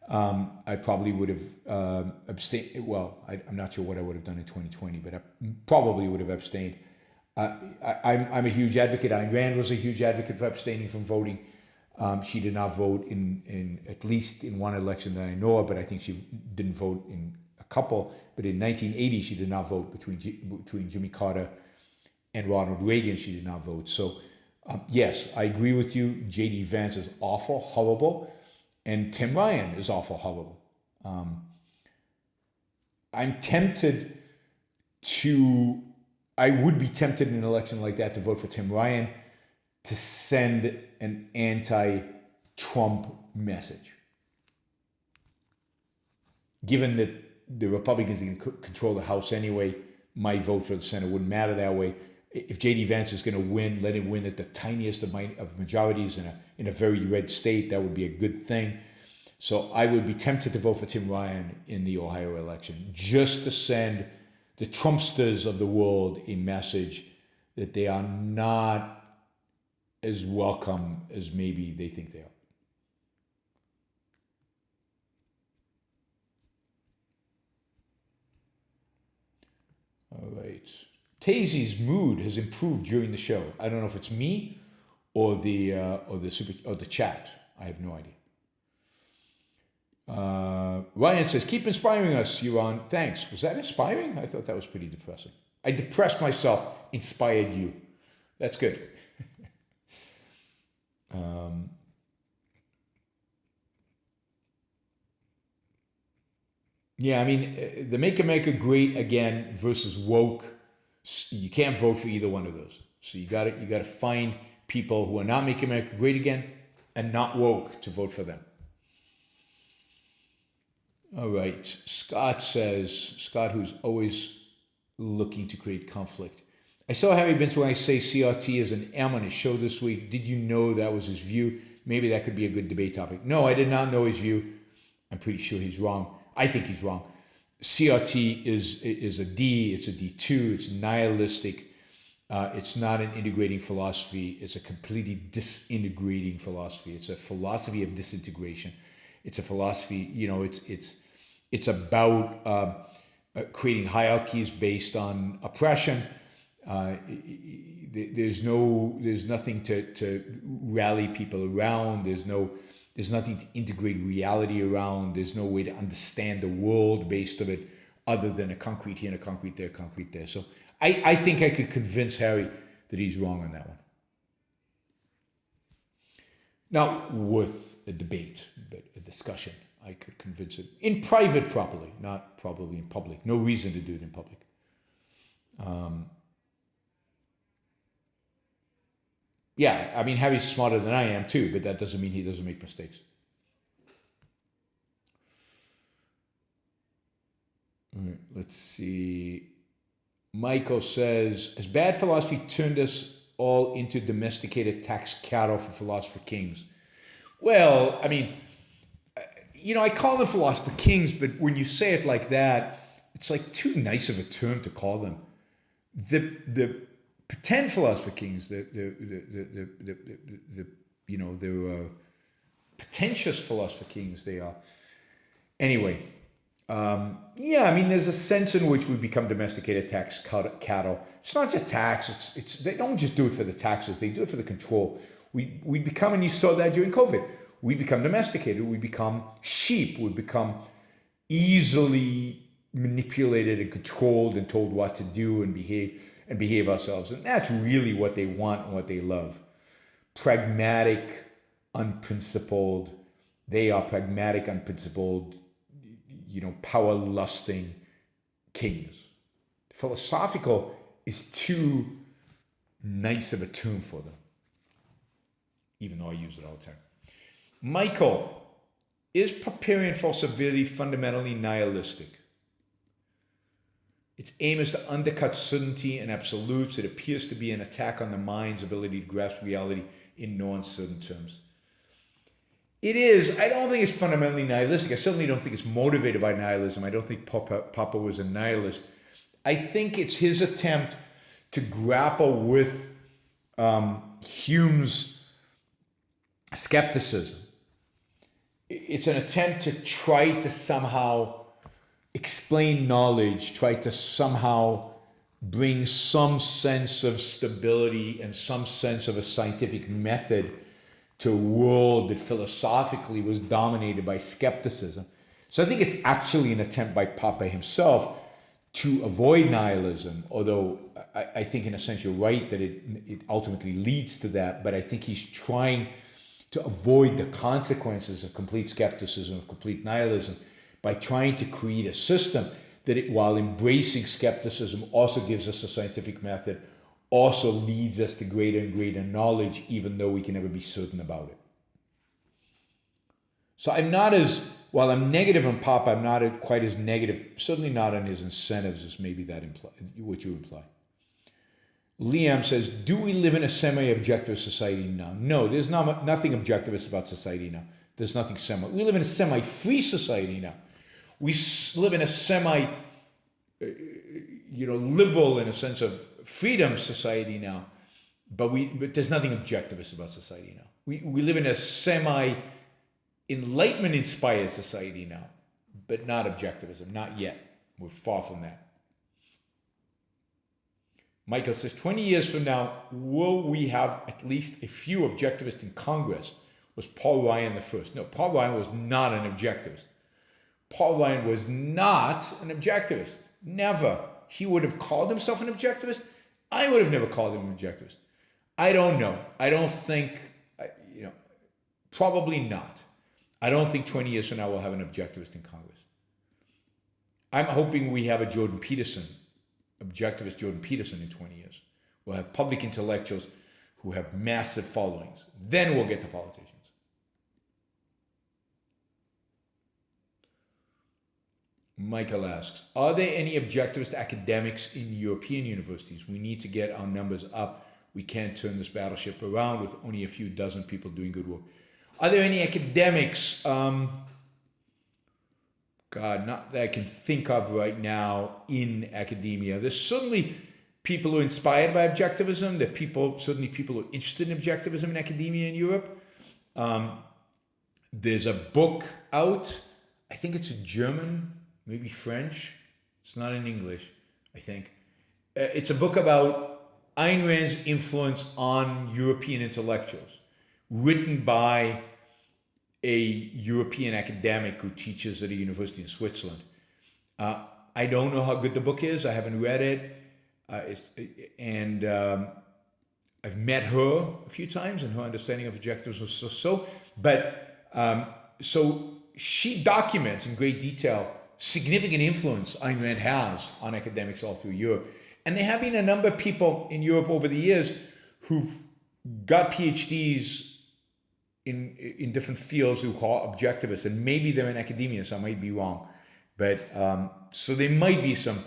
I probably would have abstained. Well, I'm not sure what I would have done in 2020, but I probably would have abstained. I'm a huge advocate. Ayn Rand was a huge advocate for abstaining from voting. She did not vote in at least in one election that I know of, but I think she didn't vote in a couple. But in 1980, she did not vote between Jimmy Carter and Ronald Reagan. She did not vote. So yes, I agree with you. J.D. Vance is awful, horrible, and Tim Ryan is awful, horrible. I would be tempted in an election like that to vote for Tim Ryan to send an anti-Trump message. Given that the Republicans can control the House anyway, my vote for the Senate wouldn't matter that way. If J.D. Vance is going to win, let him win at the tiniest of majorities in a very red state. That would be a good thing. So I would be tempted to vote for Tim Ryan in the Ohio election, just to send the Trumpsters of the world a message that they are not as welcome as maybe they think they are. All right. Tazy's mood has improved during the show. I don't know if it's me or the chat. I have no idea. Ryan says, keep inspiring us, Yuan. Thanks. Was that inspiring? I thought that was pretty depressing. I depressed myself, inspired you. That's good. Yeah, I mean, the Make America Great Again versus woke, you can't vote for either one of those. So you gotta find people who are not making America great again and not woke to vote for them. All right, Scott says, Scott, who's always looking to create conflict. I saw Harry Bintz when I say CRT is an M on his show this week. Did you know that was his view? Maybe that could be a good debate topic. No, I did not know his view. I'm pretty sure he's wrong. I think he's wrong. CRT is a D, it's a D2, it's nihilistic. It's not an integrating philosophy. It's a completely disintegrating philosophy. It's a philosophy of disintegration. It's a philosophy, it's about creating hierarchies based on oppression. There's nothing to rally people around. There's nothing to integrate reality around. There's no way to understand the world based on it other than a concrete here and a concrete there, concrete there. So I think I could convince Harry that he's wrong on that one. Not with a debate, but a discussion. I could convince him in private properly, not probably in public. No reason to do it in public. Yeah, I mean, Harry's smarter than I am too, but that doesn't mean he doesn't make mistakes. All right, let's see. Michael says, has bad philosophy turned us all into domesticated tax cattle for philosopher kings? Well, I mean, I call them philosopher kings, but when you say it like that, it's like too nice of a term to call them. The pretend philosopher kings, they're pretentious philosopher kings. They are. Anyway, I mean, there's a sense in which we become domesticated tax cattle. It's not just tax. It's they don't just do it for the taxes. They do it for the control. We become, and you saw that during COVID. We become domesticated. We become sheep. We become easily manipulated and controlled and told what to do and behave ourselves. And that's really what they want and what they love. Pragmatic, unprincipled. They are pragmatic, unprincipled, power-lusting kings. Philosophical is too nice of a term for them, even though I use it all the time. Michael, is preparing for civility fundamentally nihilistic? Its aim is to undercut certainty and absolutes. It appears to be an attack on the mind's ability to grasp reality in no uncertain terms. It is. I don't think it's fundamentally nihilistic. I certainly don't think it's motivated by nihilism. I don't think Papa was a nihilist. I think it's his attempt to grapple with Hume's skepticism. It's an attempt to try to somehow explain knowledge, try to somehow bring some sense of stability and some sense of a scientific method to a world that philosophically was dominated by skepticism. So I think it's actually an attempt by Papa himself to avoid nihilism, although I think in a sense you're right that it ultimately leads to that, but I think he's trying to avoid the consequences of complete skepticism, of complete nihilism, by trying to create a system that, while embracing skepticism, also gives us a scientific method, also leads us to greater and greater knowledge, even though we can never be certain about it. So while I'm negative on Papa, I'm not quite as negative, certainly not on his incentives as maybe that what you imply. Liam says, do we live in a semi-objective society now? No, there's nothing objectivist about society now. There's nothing we live in a semi-free society now. We live in a liberal in a sense of freedom society now. but there's nothing objectivist about society now. We live in a semi-enlightenment inspired society now, but not objectivism, not yet. We're far from that. Michael says, 20 years from now, will we have at least a few objectivists in Congress? Was Paul Ryan the first? No, Paul Ryan was not an objectivist. Paul Ryan was not an objectivist. Never. He would have called himself an objectivist. I would have never called him an objectivist. I don't know. I don't think, probably not. I don't think 20 years from now we'll have an objectivist in Congress. I'm hoping we have a objectivist Jordan Peterson in 20 years. We'll have public intellectuals who have massive followings. Then we'll get to politicians. Michael asks, are there any objectivist academics in European universities? We need to get our numbers up. We can't turn this battleship around with only a few dozen people doing good work. Are there any academics? Not that I can think of right now in academia. There's certainly people who are inspired by objectivism. There are certainly people who are interested in objectivism in academia in Europe. There's a book out. I think it's in German, maybe French. It's not in English, I think. It's a book about Ayn Rand's influence on European intellectuals, written by a European academic who teaches at a university in Switzerland. I don't know how good the book is. I haven't read it. I've met her a few times, and her understanding of objectives was so. So she documents in great detail significant influence Ayn Rand has on academics all through Europe. And there have been a number of people in Europe over the years who've got PhDs in different fields who are objectivists, and maybe they're in academia, so I might be wrong. But so there might be some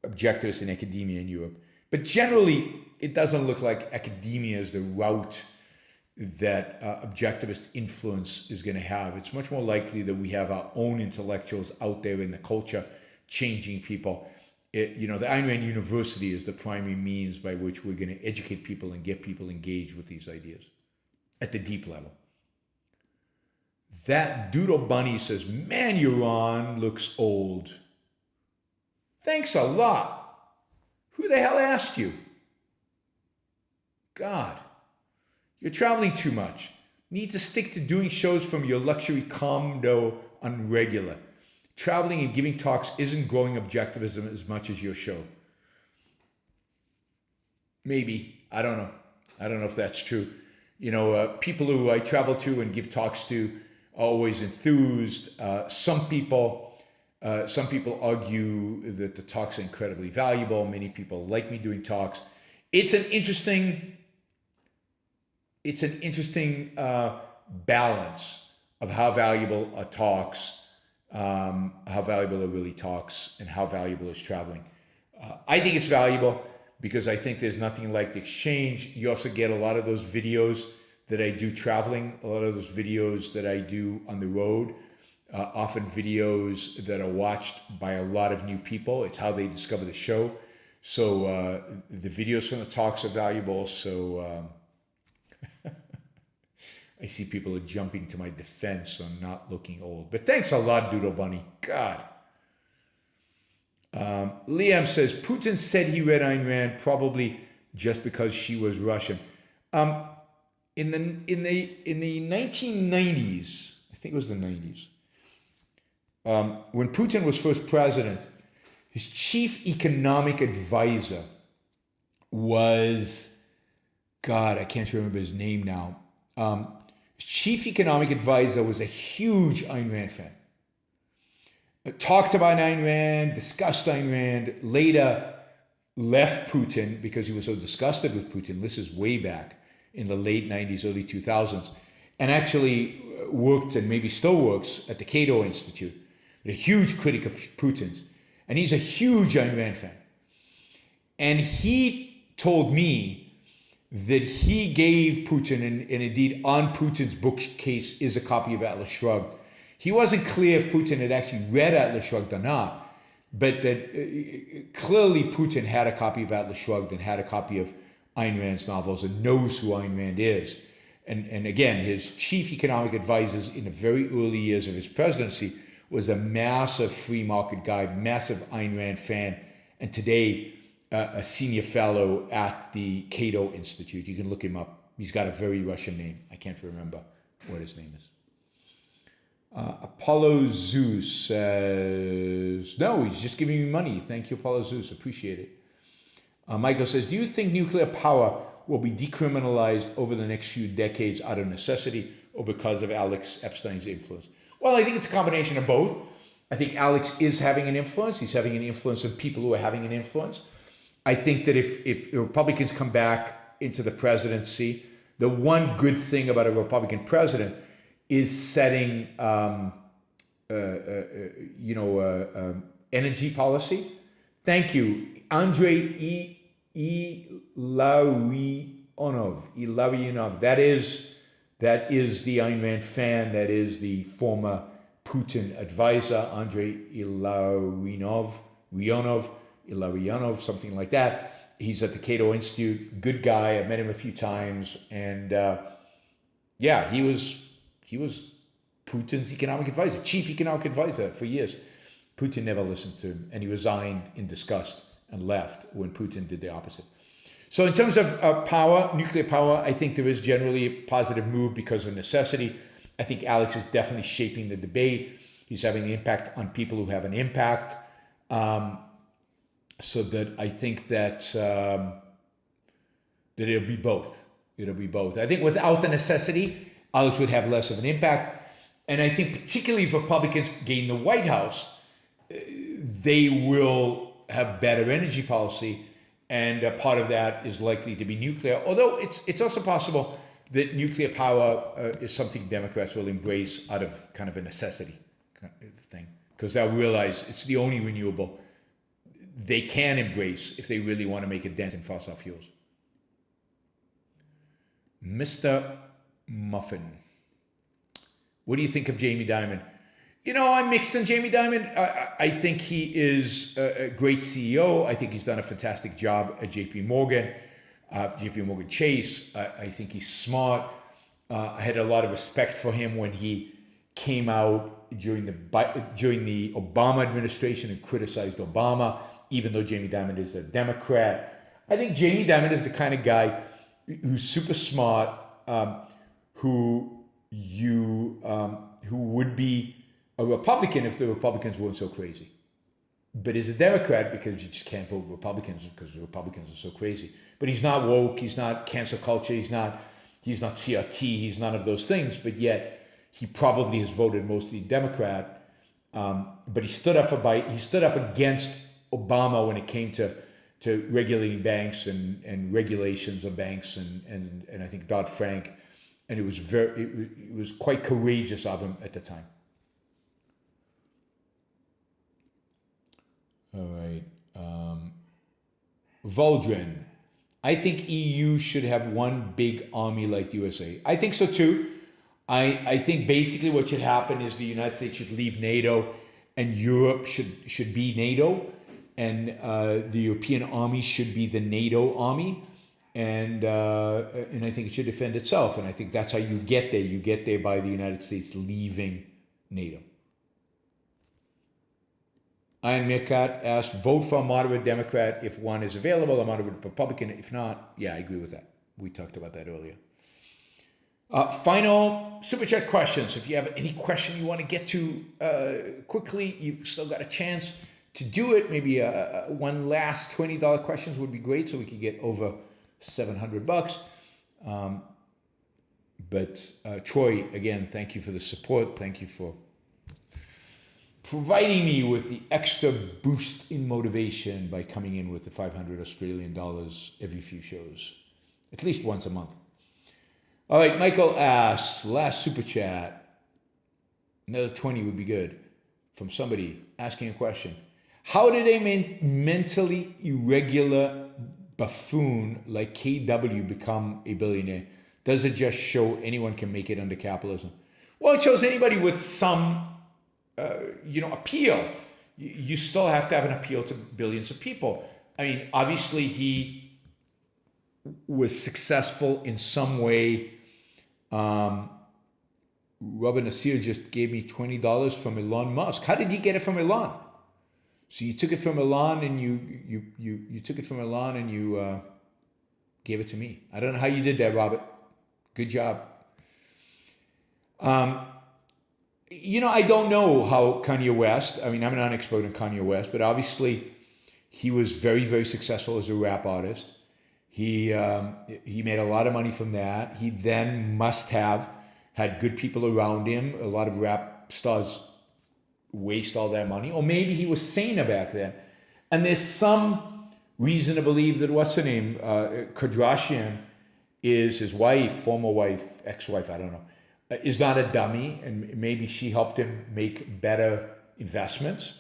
objectivists in academia in Europe. But generally, it doesn't look like academia is the route that objectivist influence is going to have. It's much more likely that we have our own intellectuals out there in the culture changing people. The Ayn Rand University is the primary means by which we're going to educate people and get people engaged with these ideas at the deep level. That Doodle Bunny says, man, Yaron looks old. Thanks a lot. Who the hell asked you? God, you're traveling too much. Need to stick to doing shows from your luxury condo on regular. Traveling and giving talks isn't growing objectivism as much as your show. Maybe. I don't know. I don't know if that's true. People who I travel to and give talks to are always enthused. Some people argue that the talks are incredibly valuable. Many people like me doing talks. It's an interesting balance of how valuable are talks, how valuable are really talks, and how valuable is traveling. I think it's valuable because I think there's nothing like the exchange. You also get a lot of those videos that I do traveling, a lot of those videos that I do on the road, often videos that are watched by a lot of new people. It's how they discover the show. So the videos from the talks are valuable. So I see people are jumping to my defense on not looking old. But thanks a lot, Doodle Bunny. God. Liam says, Putin said he read Ayn Rand probably just because she was Russian. In the 1990s, I think it was the 90s, when Putin was first president, his chief economic advisor was, God, I can't remember his name now. His chief economic advisor was a huge Ayn Rand fan. Talked about Ayn Rand, discussed Ayn Rand, later left Putin because he was so disgusted with Putin. This is way back in the late 90s, early 2000s, and actually worked and maybe still works at the Cato Institute, a huge critic of Putin's. And he's a huge Ayn Rand fan. And he told me that he gave Putin, and indeed on Putin's bookcase is a copy of Atlas Shrugged. He wasn't clear if Putin had actually read Atlas Shrugged or not, but that clearly Putin had a copy of Atlas Shrugged and had a copy of Ayn Rand's novels and knows who Ayn Rand is. And again, his chief economic advisors in the very early years of his presidency was a massive free market guy, massive Ayn Rand fan, and today a senior fellow at the Cato Institute. You can look him up. He's got a very Russian name. I can't remember what his name is. Apollo Zeus says, no, he's just giving me money. Thank you, Apollo Zeus. Appreciate it. Michael says, do you think nuclear power will be decriminalized over the next few decades out of necessity or because of Alex Epstein's influence? Well, I think it's a combination of both. I think Alex is having an influence. He's having an influence of people who are having an influence. I think that if the Republicans come back into the presidency, the one good thing about a Republican president is setting, energy policy. Thank you. Andrei Ilarionov. That is the Ayn Rand fan. That is the former Putin advisor, Andrei Ilarionov, something like that. He's at the Cato Institute. Good guy. I met him a few times, and he was Putin's economic advisor, chief economic advisor for years. Putin never listened to him, and he resigned in disgust and left when Putin did the opposite. So in terms of power, nuclear power, I think there is generally a positive move because of necessity. I think Alex is definitely shaping the debate. He's having an impact on people who have an impact. So that I think that it'll be both. It'll be both. I think without the necessity, Alex would have less of an impact. And I think particularly if Republicans gain the White House, they will have better energy policy, and part of that is likely to be nuclear. Although it's also possible that nuclear power is something Democrats will embrace out of kind of a necessity thing, because they'll realize it's the only renewable they can embrace if they really want to make a dent in fossil fuels. Mr. Muffin, what do you think of Jamie Dimon? I'm mixed on Jamie Dimon. I think he is a great CEO. I think he's done a fantastic job at JP Morgan Chase. I think he's smart. I had a lot of respect for him when he came out during the Obama administration and criticized Obama, even though Jamie Dimon is a Democrat. I think Jamie Dimon is the kind of guy who's super smart, who would be a Republican if the Republicans weren't so crazy, but is a Democrat because you just can't vote Republicans because the Republicans are so crazy. But he's not woke, he's not cancel culture, he's not CRT, he's none of those things. But yet he probably has voted mostly Democrat. But he stood up for Biden. He stood up against Obama when it came to regulating banks and regulations of banks and I think Dodd-Frank, and it was quite courageous of him at the time. All right. Voldren, I think EU should have one big army like the USA. I think so too. I think basically what should happen is the United States should leave NATO and Europe should be NATO, and the European army should be the NATO army, and I think it should defend itself. And I think that's how you get there. You get there by the United States leaving NATO. Ian Meerkat asked, vote for a moderate Democrat if one is available, a moderate Republican if not. Yeah, I agree with that. We talked about that earlier. Final Super Chat questions. If you have any question you want to get to quickly, you've still got a chance to do it. Maybe one last $20 questions would be great so we could get over $700. But Troy, again, thank you for the support. Thank you for providing me with the extra boost in motivation by coming in with the 500 Australian dollars every few shows, at least once a month. All right, Michael asks, last super chat, another 20 would be good, from somebody asking a question. How did a mentally irregular buffoon like KW become a billionaire? Does it just show anyone can make it under capitalism? Well, it shows anybody with some appeal. You still have to have an appeal to billions of people. I mean, obviously he was successful in some way. Robin Nasir just gave me $20 from Elon Musk. How did you get it from Elon? So you took it from Elon and you took it from Elon and you gave it to me. I don't know how you did that, Robert. Good job. I don't know how Kanye West, I'm not an expert on Kanye West, but obviously he was very, very successful as a rap artist. He made a lot of money from that. He then must have had good people around him. A lot of rap stars waste all their money. Or maybe he was saner back then. And there's some reason to believe that, what's her name? Kardashian is his wife, former wife, ex-wife, I don't know, is not a dummy. And maybe she helped him make better investments.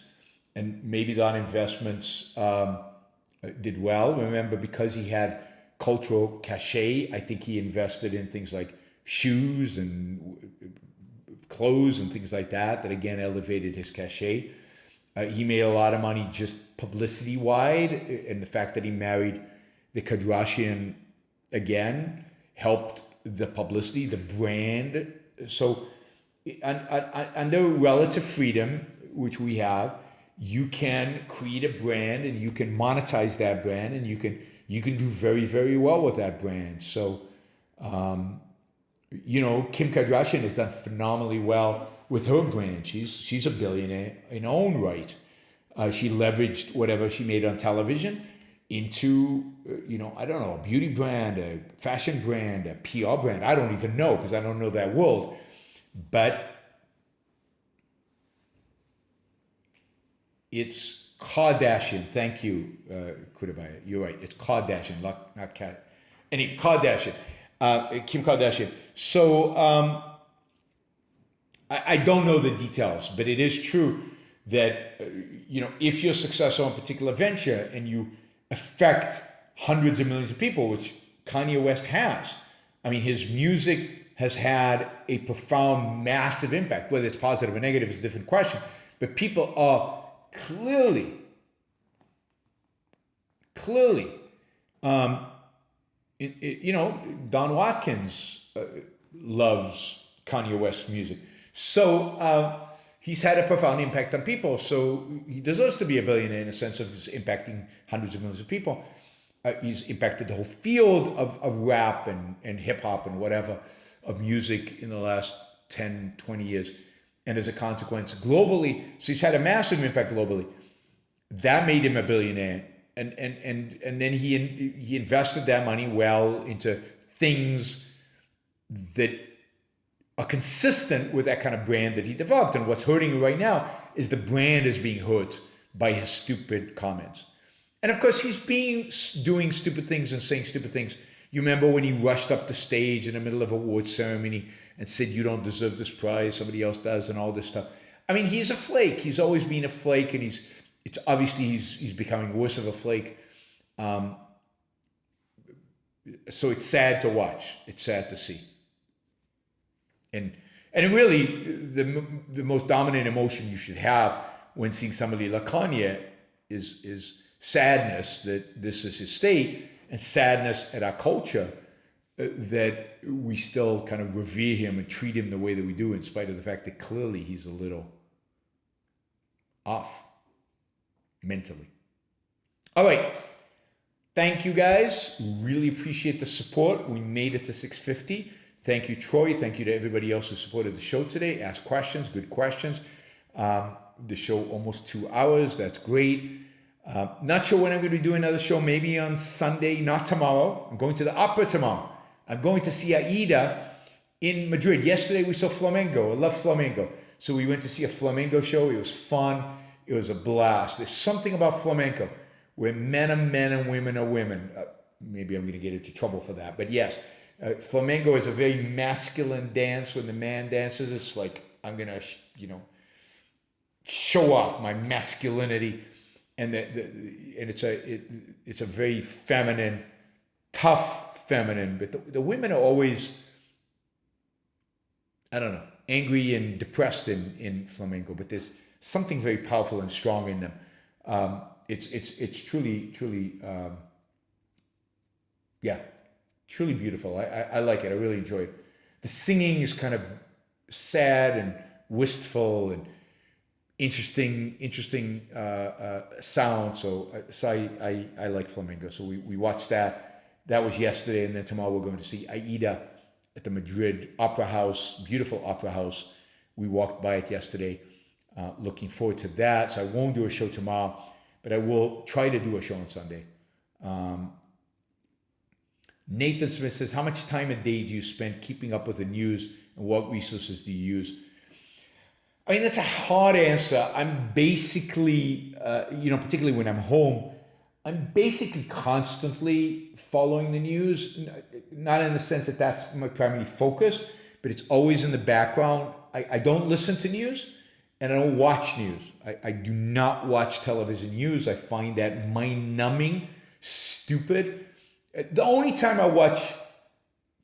And maybe that investments did well. Remember, because he had cultural cachet, I think he invested in things like shoes and clothes and things like that again elevated his cachet. He made a lot of money just publicity-wide, and the fact that he married the Kardashian again helped the publicity, the brand. So under relative freedom, which we have, you can create a brand and you can monetize that brand, and you can do very, very well with that brand. So Kim Kardashian has done phenomenally well with her brand. She's a billionaire in her own right. She leveraged whatever she made on television into, I don't know, a beauty brand, a fashion brand, a PR brand. I don't even know, because I don't know that world. But it's Kardashian. Thank you, Kudabaya. You're right. It's Kardashian, not Kat. Any Kardashian. Kim Kardashian. So I don't know the details, but it is true that if you're successful in a particular venture and you affect hundreds of millions of people, which Kanye West has, his music has had a profound, massive impact. Whether it's positive or negative is a different question, but people are clearly Don Watkins loves Kanye West's music. So he's had a profound impact on people. So he deserves to be a billionaire in a sense of his impacting hundreds of millions of people. He's impacted the whole field of rap and hip hop and whatever, of music in the last 10, 20 years. And as a consequence, globally, so he's had a massive impact globally. That made him a billionaire. And then he invested that money well into things that are consistent with that kind of brand that he developed. And what's hurting right now is the brand is being hurt by his stupid comments. And of course, he's doing stupid things and saying stupid things. You remember when he rushed up the stage in the middle of a award ceremony and said, "You don't deserve this prize, somebody else does," and all this stuff. He's a flake. He's always been a flake, and it's obviously he's becoming worse of a flake. So it's sad to watch. It's sad to see. And really, the most dominant emotion you should have when seeing somebody like Kanye is sadness that this is his state, and sadness at our culture that we still kind of revere him and treat him the way that we do, in spite of the fact that clearly he's a little off mentally. All right. Thank you, guys. Really appreciate the support. We made it to 650. Thank you, Troy. Thank you to everybody else who supported the show today. Asked questions, good questions. The show almost 2 hours. That's great. Not sure when I'm going to do another show. Maybe on Sunday, not tomorrow. I'm going to the opera tomorrow. I'm going to see Aida in Madrid. Yesterday we saw flamenco. I love flamenco. So we went to see a flamenco show. It was fun. It was a blast. There's something about flamenco where men are men and women are women. Maybe I'm going to get into trouble for that. But yes, flamenco is a very masculine dance. When the man dances, it's like, I'm going to, show off my masculinity. And it's a very feminine, tough feminine. But the women are always, I don't know, angry and depressed in flamenco. But there's something very powerful and strong in them. It's truly, Truly beautiful. I like it. I really enjoy it. The singing is kind of sad and wistful and interesting sound. So I like flamenco. So we watched that. That was yesterday, and then tomorrow we're going to see Aida at the Madrid Opera House, beautiful opera house. We walked by it yesterday. Looking forward to that. So I won't do a show tomorrow, but I will try to do a show on Sunday. Nathan Smith says, how much time a day do you spend keeping up with the news, and what resources do you use? I mean, that's a hard answer. I'm basically, particularly when I'm home, I'm basically constantly following the news, not in the sense that that's my primary focus, but it's always in the background. I don't listen to news, and I don't watch news. I do not watch television news. I find that mind-numbing, stupid. The only time I watch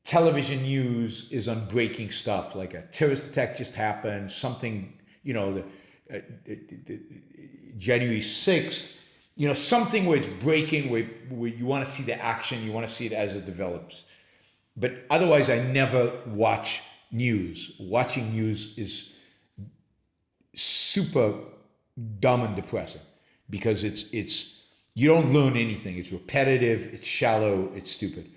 television news is on breaking stuff, like a terrorist attack just happened, something, the January 6th, something where it's breaking, where you want to see the action, you want to see it as it develops. But otherwise, I never watch news. Watching news is super dumb and depressing because it's you don't learn anything. It's repetitive, it's shallow, it's stupid.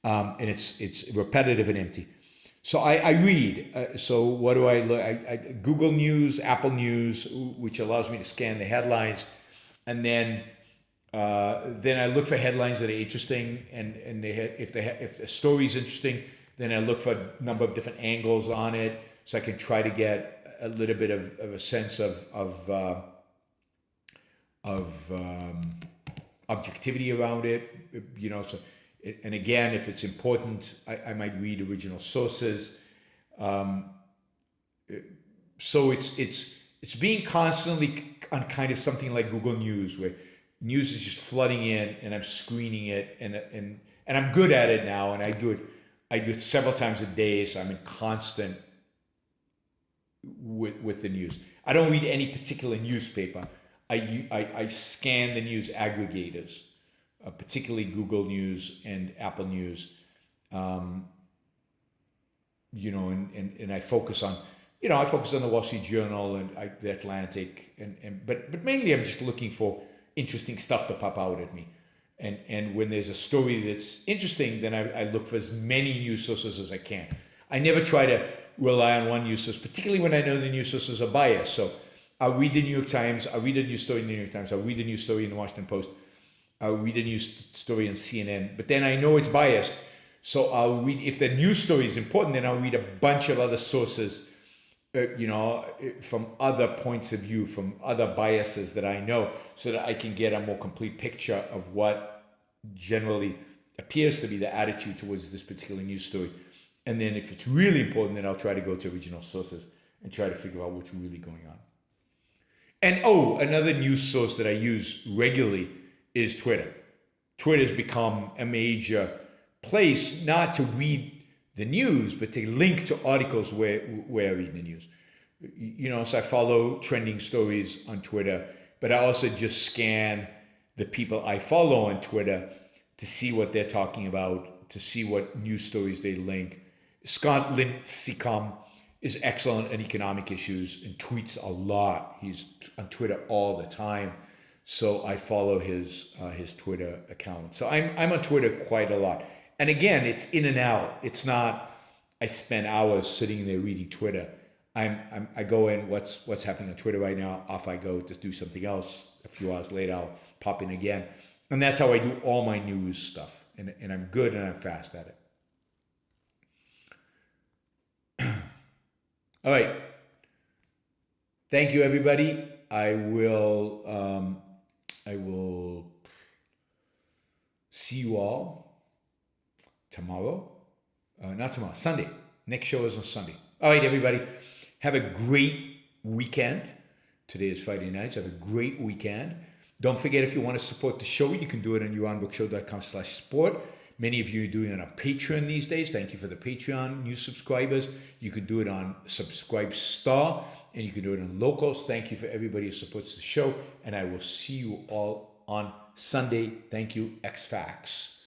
And it's repetitive and empty. So I read. So what do I look? I Google News, Apple News, which allows me to scan the headlines, and then I look for headlines that are interesting, and if the story is interesting, then I look for a number of different angles on it, so I can try to get a little bit of a sense of objectivity around it. So. And again, if it's important, I might read original sources. So it's being constantly on kind of something like Google News, where news is just flooding in, and I'm screening it, and I'm good at it now, and I do it several times a day, so I'm in constant with the news. I don't read any particular newspaper. I scan the news aggregators. Particularly Google News and Apple News, and I focus on, the Wall Street Journal and the Atlantic, but mainly I'm just looking for interesting stuff to pop out at me, and when there's a story that's interesting, then I look for as many news sources as I can. I never try to rely on one news source, particularly when I know the news sources are biased. So I'll read the New York Times, I'll read a news story in the New York Times, I'll read a news story in the Washington Post, I'll read a news story on CNN, but then I know it's biased. So I'll read, if the news story is important, then I'll read a bunch of other sources, from other points of view, from other biases that I know, so that I can get a more complete picture of what generally appears to be the attitude towards this particular news story. And then if it's really important, then I'll try to go to original sources and try to figure out what's really going on. And another news source that I use regularly is Twitter. Twitter's become a major place not to read the news, but to link to articles where I read the news. So I follow trending stories on Twitter, but I also just scan the people I follow on Twitter to see what they're talking about, to see what news stories they link. Scott Lincecum is excellent on economic issues and tweets a lot. He's on Twitter all the time. So I follow his Twitter account. So I'm on Twitter quite a lot. And again, it's in and out. It's not I spend hours sitting there reading Twitter. I go in, what's happening on Twitter right now, off I go, just do something else. A few hours later, I'll pop in again. And that's how I do all my news stuff. And I'm good and I'm fast at it. All right. Thank you, everybody. I will see you all tomorrow. Not tomorrow, Sunday. Next show is on Sunday. All right, everybody. Have a great weekend. Today is Friday night. So have a great weekend. Don't forget, if you want to support the show, you can do it on youronbrookshow.com/support. Many of you are doing it on Patreon these days. Thank you for the Patreon new subscribers. You can do it on Subscribe Star, and you can do it on Locals. Thank you for everybody who supports the show, and I will see you all on Sunday. Thank you, X-Facts.